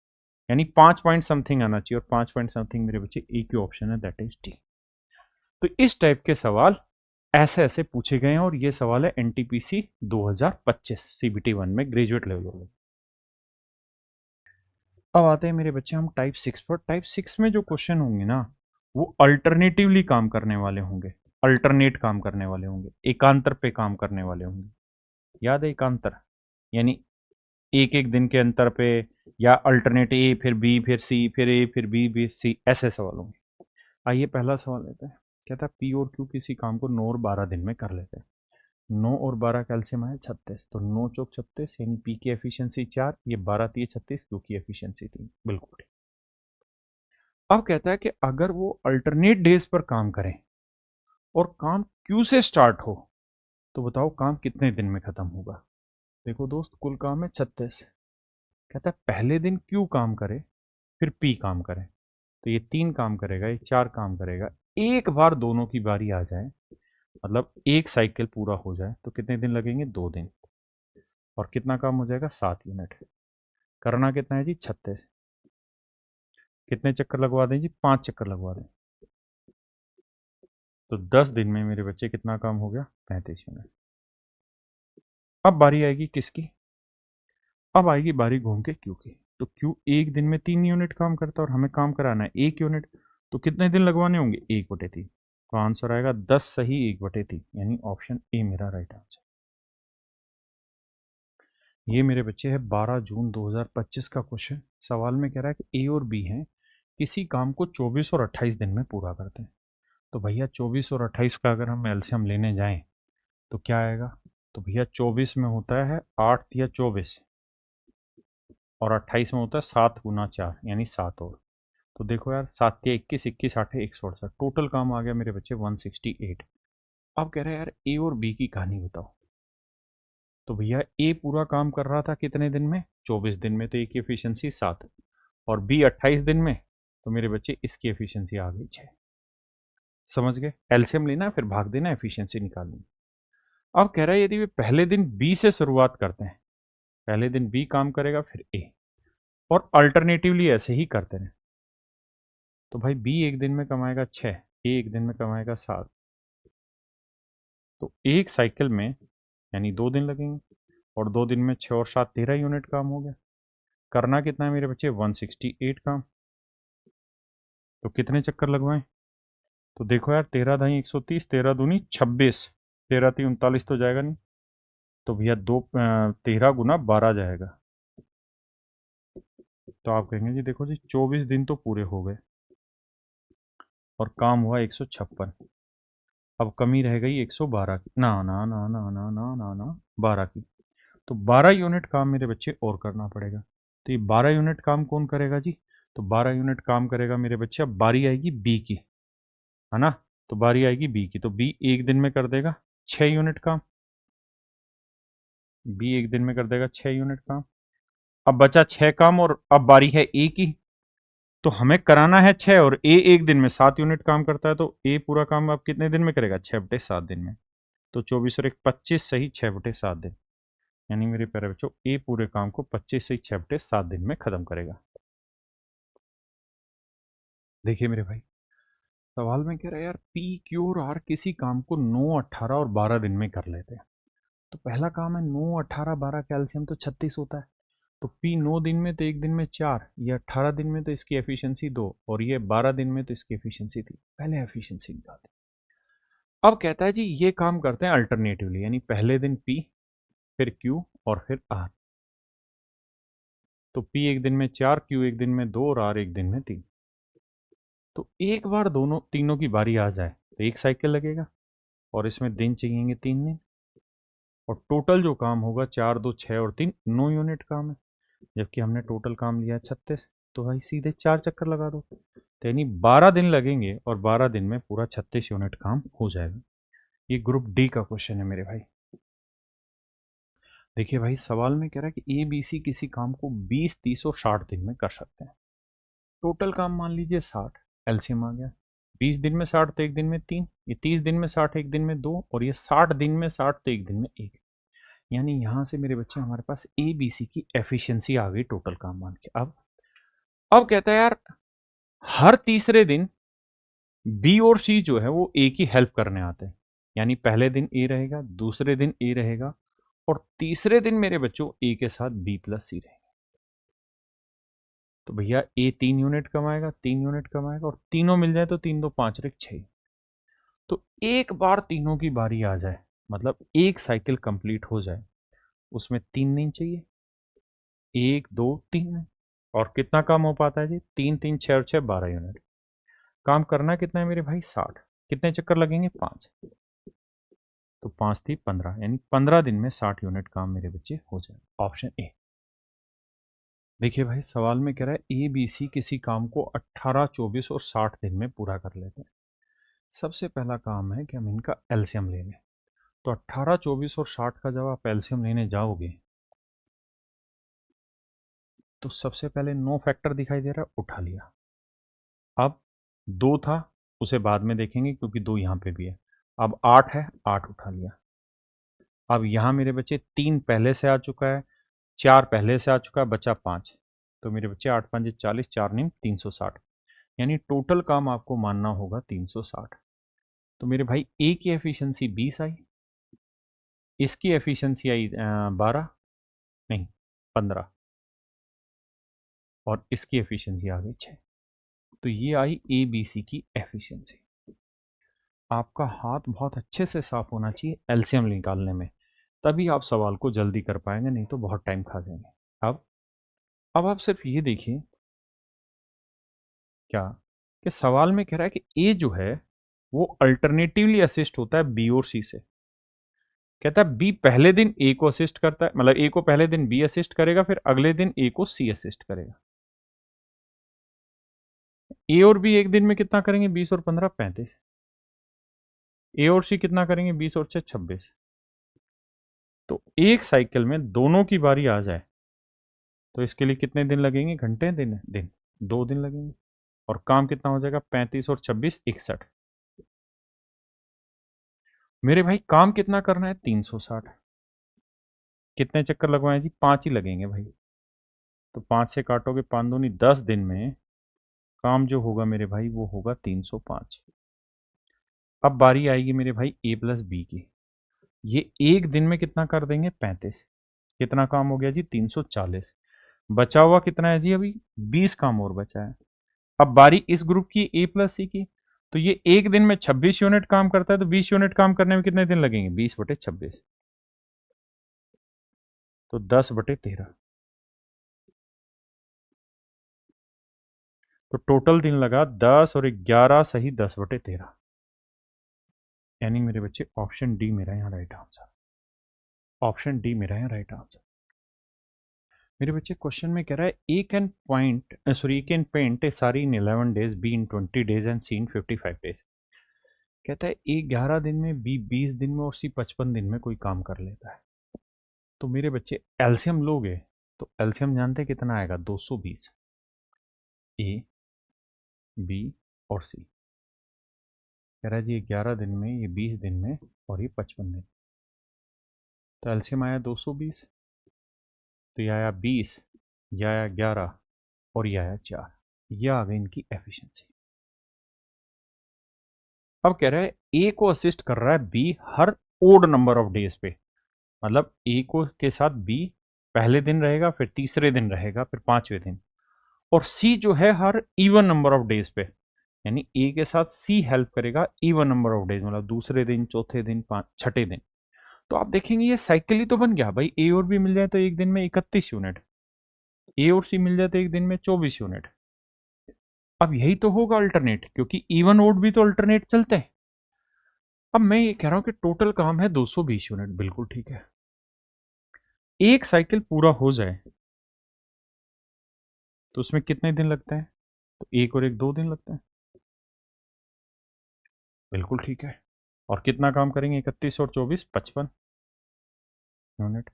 यानी 5 पॉइंट समथिंग आना चाहिए, और 5 पॉइंट समथिंग मेरे बच्चे एक ही ऑप्शन है, दैट इज डी। तो इस टाइप के सवाल ऐसे ऐसे पूछे गए हैं, और ये सवाल है एनटीपीसी 2025 सीबीटी 1 में ग्रेजुएट लेवल वाले। अब आते हैं मेरे बच्चे हम टाइप 6 पर। टाइप 6 में जो क्वेश्चन होंगे ना, वो अल्टरनेटिवली काम करने वाले होंगे, अल्टरनेट काम करने वाले होंगे, एकांतर पे काम करने वाले होंगे। याद है एकांतर? यानी एक एक दिन के अंतर पे, या अल्टरनेट ए फिर बी फिर सी फिर ए फिर बी सी, ऐसे सवाल होंगे। आइए पहला सवाल लेते हैं। कहता है पी और क्यू किसी काम को 9 और 12 दिन में कर लेते हैं। 9 और 12 कैल्शियम है 36, तो 9 चौक 36, यानी पी की एफिशिएंसी 4, ये 12 3 36, क्यू की एफिशिएंसी 3, बिल्कुल ठीक। अब कहता है कि अगर वो अल्टरनेट डेज पर काम करें और काम क्यू से स्टार्ट हो, तो बताओ काम कितने दिन में खत्म होगा? देखो दोस्त, कुल काम है 36। कहता है पहले दिन क्यू काम करे, फिर पी काम करे, तो ये 3 काम करेगा, ये 4 काम करेगा। एक बार दोनों की बारी आ जाए, मतलब एक साइकिल पूरा हो जाए, तो कितने दिन लगेंगे? 2 दिन। और कितना काम हो जाएगा? 7 यूनिट। करना कितना है जी? 36। कितने चक्कर लगवा दें जी? 5 चक्कर लगवा दें, तो 10 दिन में मेरे बच्चे कितना काम हो गया? 35 यूनिट। अब बारी आएगी किसकी? अब आएगी बारी घूम के क्यू की। तो क्यू एक दिन में 3 यूनिट काम करता है, और हमें काम कराना है 1 यूनिट, तो कितने दिन लगवाने होंगे? 1/3। तो आंसर आएगा 10 सही 1/3, यानी ऑप्शन ए मेरा राइट आंसर। ये मेरे बच्चे है 12 जून 2025 का क्वेश्चन। सवाल में कह रहा है कि ए और बी हैं, किसी काम को 24 और 28 दिन में पूरा करते हैं। तो भैया 24 और 28 का अगर हम एलसीएम लेने जाएं तो क्या आएगा? तो भैया 24 में होता है 8 या 24, और 28 में होता है 7 गुना 4, यानी 7 और। तो देखो यार, 7 या 21, 21 8 168, टोटल काम आ गया मेरे बच्चे 168। अब कह रहे हैं यार ए और बी की कहानी बताओ। तो भैया ए पूरा काम कर रहा था कितने दिन में? 24 दिन में, तो ए की एफिशिएंसी 7, और बी 28 दिन में, तो मेरे बच्चे इसकी एफिशिएंसी आ गई 6। समझ गए? एलसीएम लेना है, फिर भाग देना, एफिशिएंसी निकालनी। अब कह रहा है यदि वे पहले दिन बी से शुरुआत करते हैं, पहले दिन बी काम करेगा फिर ए, और अल्टरनेटिवली ऐसे ही करते रहे, तो भाई बी एक दिन में कमाएगा 6, ए एक दिन में कमाएगा 7, तो एक साइकिल में यानी 2 दिन लगेंगे, और 2 दिन में 6 और 7 13 यूनिट काम हो गया। करना कितना है मेरे बच्चे? 168 काम। तो कितने चक्कर लगवाएं? तो देखो यार, 13 दाई 130, 13 दूनी 26, 13 तीन 39, तो जाएगा नहीं। तो भैया 13 गुना 12 जाएगा, तो आप कहेंगे जी देखो जी 24 दिन तो पूरे हो गए और काम हुआ 156। अब कमी रह गई 112 की, ना ना ना ना ना ना ना ना 12 की। तो 12 यूनिट काम मेरे बच्चे और करना पड़ेगा। तो ये 12 यूनिट काम कौन करेगा जी? तो 12 यूनिट काम करेगा मेरे बच्चे। अब बारी आएगी बी की, है ना? तो बारी आएगी बी की, तो बी एक दिन में कर देगा 6 यूनिट काम। बी एक दिन में कर देगा 6 यूनिट काम। अब बचा 6 काम और अब बारी है ए की। तो हमें कराना है 6 और ए एक दिन में 7 यूनिट काम करता है, तो ए पूरा काम अब कितने दिन में करेगा? 6/7 दिन में। तो 24 और 1 25 सही 6/7 दिन। यानी मेरे प्यारे बच्चों ए पूरे काम को 25 से 6/7 दिन में खत्म करेगा। देखिए मेरे भाई, सवाल में कह रहा है यार पी क्यू और आर किसी काम को 9 18 और 12 दिन में कर लेते हैं। तो पहला काम है 9 18 12 कैल्शियम तो 36 होता है। तो पी 9 दिन में तो एक दिन में 4, ये 18 दिन में तो इसकी एफिशिएंसी 2 और ये 12 दिन में तो इसकी एफिशिएंसी 3। पहले एफिशिएंसी निकालते हैं। अब कहता है जी ये काम करते हैं अल्टरनेटिवली, यानी पहले दिन पी, फिर क्यू और फिर आर। तो पी एक दिन में 4, क्यू एक दिन में 2 और आर एक दिन में 3। तो एक बार दोनों तीनों की बारी आ जाए तो एक साइकिल लगेगा और इसमें दिन चाहिए 3 दिन। और टोटल जो काम होगा 4 2 6 और 3 9 यूनिट काम है, जबकि हमने टोटल काम लिया 36। तो भाई सीधे 4 चक्कर लगा दो, तो यानी 12 दिन लगेंगे और 12 दिन में पूरा 36 यूनिट काम हो जाएगा। ये ग्रुप डी का क्वेश्चन है मेरे भाई। देखिए भाई, सवाल में कह रहा है कि ए बी सी किसी काम को 20 30 और 60 दिन में कर सकते हैं। टोटल काम मान लीजिए 60, एलसीएम आ गया। 20 दिन में 60 तो एक दिन में 3, ये 30 दिन में 60 एक दिन में 2 और ये 60 दिन में 60 तो एक दिन में 1। यानी यहां से मेरे बच्चे हमारे पास ए बी सी की एफिशिएंसी आ गई टोटल काम मान के। अब कहता है यार हर तीसरे दिन बी और सी जो है वो ए की हेल्प करने आते हैं। यानी पहले दिन ए रहेगा, दूसरे दिन ए रहेगा और तीसरे दिन मेरे बच्चों ए के साथ बी प्लस सी रहेगा। तो भैया ए 3 यूनिट कमाएगा, 3 यूनिट कमाएगा और तीनों मिल जाए तो 3 2 5 और 1 6। तो एक बार तीनों की बारी आ जाए, मतलब एक साइकिल कंप्लीट हो जाए, उसमें 3 दिन चाहिए। 1 2 3। और कितना काम हो पाता है जी? 3 3 6 और 6 12 यूनिट। काम करना कितना है मेरे भाई? 60। कितने चक्कर लगेंगे? 5। तो 5 थी 15, यानी 15 दिन में 60 यूनिट काम मेरे बच्चे हो जाए। Option A. देखिए भाई, सवाल में कह रहा है ए बी सी किसी काम को 18 24 और 60 दिन में पूरा कर लेते हैं। सबसे पहला काम है कि हम इनका एलसीएम ले लें। तो 18 24 और 60 का जब आप एलसीएम लेने जाओगे तो सबसे पहले नो फैक्टर दिखाई दे रहा है, उठा लिया। अब 2 था, उसे बाद में देखेंगे क्योंकि 2 यहाँ पे भी है। अब 8 है, 8 उठा लिया। अब यहाँ मेरे बच्चे 3 पहले से आ चुका है, 4 पहले से आ चुका है, बचा 5। तो मेरे बच्चे 8 5 40, 4 9 360। यानी टोटल काम आपको मानना होगा 360। तो मेरे भाई ए की एफिशिएंसी 20 आई, इसकी एफिशिएंसी आई 12 नहीं 15 और इसकी एफिशिएंसी आ गई 6। तो ये आई ए बी सी की एफिशिएंसी। आपका हाथ बहुत अच्छे से साफ होना चाहिए एलसीएम निकालने में, तभी आप सवाल को जल्दी कर पाएंगे, नहीं तो बहुत टाइम खा जाएंगे। अब आप सिर्फ ये देखिए क्या कि सवाल में कह रहा है कि ए जो है वो अल्टरनेटिवली असिस्ट होता है बी और सी से। कहता है बी पहले दिन ए को असिस्ट करता है, मतलब ए को पहले दिन बी असिस्ट करेगा, फिर अगले दिन ए को सी असिस्ट करेगा। ए और बी एक दिन में कितना करेंगे? 20 और 15 35। ए और सी कितना करेंगे? 20 और 6 26। तो एक साइकिल में दोनों की बारी आ जाए तो इसके लिए कितने दिन लगेंगे? घंटे? दिन 2 दिन लगेंगे। और काम कितना हो जाएगा? 35 और 26 61। मेरे भाई काम कितना करना है? 360। कितने चक्कर लगवाएं जी? 5 ही लगेंगे भाई। तो 5 से काटोगे 5 दूनी 10 दिन में काम जो होगा मेरे भाई वो होगा 305। अब बारी आएगी मेरे भाई ए प्लस बी की। ये एक दिन में कितना कर देंगे? 35। कितना काम हो गया जी? 340। बचा हुआ कितना है जी? अभी 20 काम और बचा है। अब बारी इस ग्रुप की ए प्लस सी की। तो ये एक दिन में 26 यूनिट काम करता है, तो 20 यूनिट काम करने में कितने दिन लगेंगे? 20/26। तो 10/13। तो टोटल दिन लगा 10 और 11 सही 10/13, यानी मेरे बच्चे ऑप्शन डी मेरा यहाँ राइट आंसर, ऑप्शन डी मेरा यहाँ राइट आंसर। मेरे बच्चे क्वेश्चन में कह रहा है ए can paint a sari in 11 days, B in 20 days and C in 55 days. कहता है ए 11 दिन में, बी 20 दिन में और सी 55 दिन में कोई काम कर लेता है। तो मेरे बच्चे एलसीएम लोगे तो एलसीएम जानते कितना आएगा, 220, ए बी और सी। कह रहा है जी 11 दिन में, ये 20 दिन में और ये 55 दिन, तो एलसीएम आया 220, तो ये आया 20, यह आया 11 और यह आया 4, यह आ गई इनकी एफिशिएंसी। अब कह रहा है ए को असिस्ट कर रहा है बी हर ओड नंबर ऑफ डेज पे, मतलब ए को के साथ बी पहले दिन रहेगा, फिर तीसरे दिन रहेगा, फिर 5वें दिन, और सी जो है her even number of days पे, यानी ए के साथ सी हेल्प करेगा इवन नंबर ऑफ डेज, मतलब दूसरे दिन, चौथे दिन, छठे दिन। तो आप देखेंगे ये साइकिल ही तो बन गया भाई, ए और बी मिल जाए तो एक दिन में 31 यूनिट, ए और सी मिल जाए तो एक दिन में 24 यूनिट। अब यही तो होगा अल्टरनेट, क्योंकि इवन ओड भी तो अल्टरनेट चलते हैं। अब मैं ये कह रहा हूं कि टोटल काम है 220 यूनिट, बिल्कुल ठीक है। एक साइकिल पूरा हो जाए तो उसमें कितने दिन लगते हैं, तो एक और एक 2 दिन लगते हैं, बिल्कुल ठीक है। और कितना काम करेंगे, 31 और 24 55 यूनिट।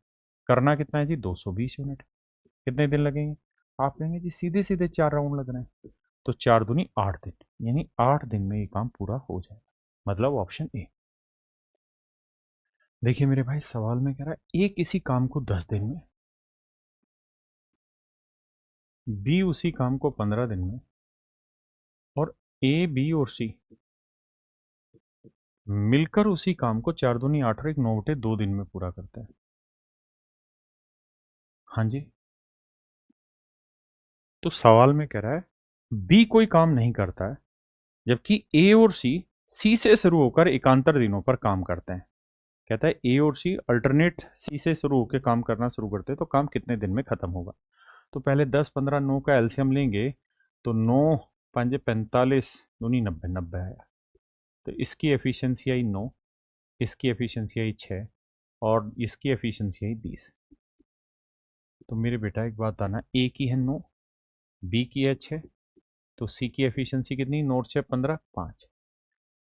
करना कितना है जी, 220 यूनिट। कितने दिन लगेंगे, आप कहेंगे जी सीधे सीधे 4 राउंड लग रहे हैं, तो 4 दूनी 8 दिन, यानी 8 दिन में ये काम पूरा हो जाएगा, मतलब ऑप्शन ए। देखिए मेरे भाई सवाल में कह रहा है ए किसी काम को 10 दिन में, बी उसी काम को 15 दिन में, और ए बी और सी मिलकर उसी काम को 4 दूनी 8 और 1 9/2 दिन में पूरा करते हैं। हाँ जी, तो सवाल में कह रहा है बी कोई काम नहीं करता है, जबकि ए और सी सी से शुरू होकर एकांतर दिनों पर काम करते हैं। कहता है ए और सी अल्टरनेट सी से शुरू होकर काम करना शुरू करते हैं, तो काम कितने दिन में खत्म होगा। तो पहले 10 15 9 का एलसीएम लेंगे, तो 9 5 45 दूनी 90 90 आया, तो इसकी एफिशिएंसी आई 9, इसकी एफिशिएंसी आई 6 और इसकी एफिशिएंसी आई 20। तो मेरे बेटा एक बात आना, ए की है 9, बी की है 6, तो सी की एफिशिएंसी कितनी, 9 6 15 5।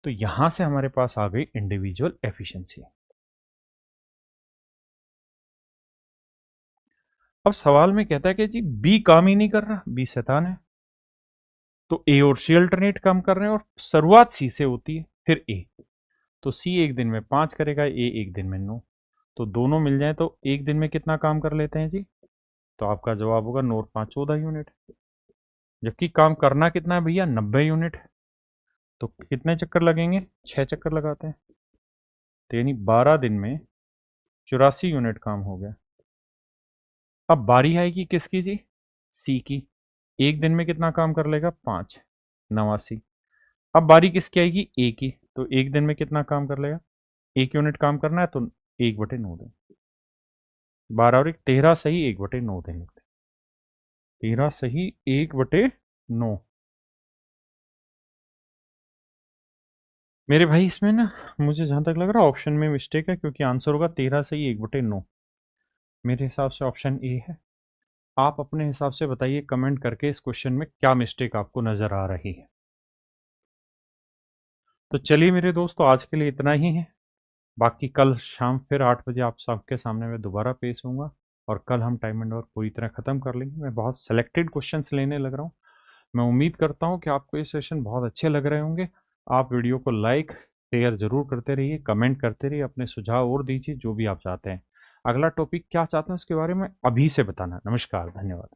तो यहां से हमारे पास आ गई इंडिविजुअल एफिशिएंसी। अब सवाल में कहता है कि जी बी काम ही नहीं कर रहा, बी शैतान है, तो ए और सी अल्टरनेट काम कर रहे हैं और शुरुआत सी से होती है, फिर ए, तो सी एक दिन में 5 करेगा, ए एक दिन में 9, तो दोनों मिल जाए तो एक दिन में कितना काम कर लेते हैं जी, तो आपका जवाब होगा 9 और 5 14 यूनिट। जबकि काम करना कितना है भैया, 90 यूनिट, तो कितने चक्कर लगेंगे, 6 चक्कर लगाते हैं, तो यानी 12 दिन में 84 यूनिट काम हो गया। अब बारी आएगी किसकी जी, सी की, एक दिन में कितना काम कर लेगा, 5 89। अब बारी किसकी आएगी, ए की, तो एक दिन में कितना काम कर लेगा, 1 यूनिट काम करना है, तो 1/9 दिन, 12 और 1 13 सही 1/9 दिन लगते, 13 सही 1/9। मेरे भाई इसमें ना मुझे जहां तक लग रहा है ऑप्शन में मिस्टेक है, क्योंकि आंसर होगा 13 सही 1/9। मेरे हिसाब से ऑप्शन ए है। आप अपने हिसाब से बताइए कमेंट करके इस क्वेश्चन में क्या मिस्टेक आपको नजर आ रही है। तो चलिए मेरे दोस्तों आज के लिए इतना ही है, बाकी कल शाम फिर 8 बजे आप सबके सामने मैं दोबारा पेश होऊंगा, और कल हम टाइम एंड वर्क पूरी तरह ख़त्म कर लेंगे। मैं बहुत सेलेक्टेड क्वेश्चंस लेने लग रहा हूँ। मैं उम्मीद करता हूँ कि आपको ये सेशन बहुत अच्छे लग रहे होंगे। आप वीडियो को लाइक शेयर ज़रूर करते रहिए, कमेंट करते रहिए, अपने सुझाव और दीजिए जो भी आप चाहते हैं। अगला टॉपिक क्या चाहते हैं उसके बारे में अभी से बताना। नमस्कार, धन्यवाद।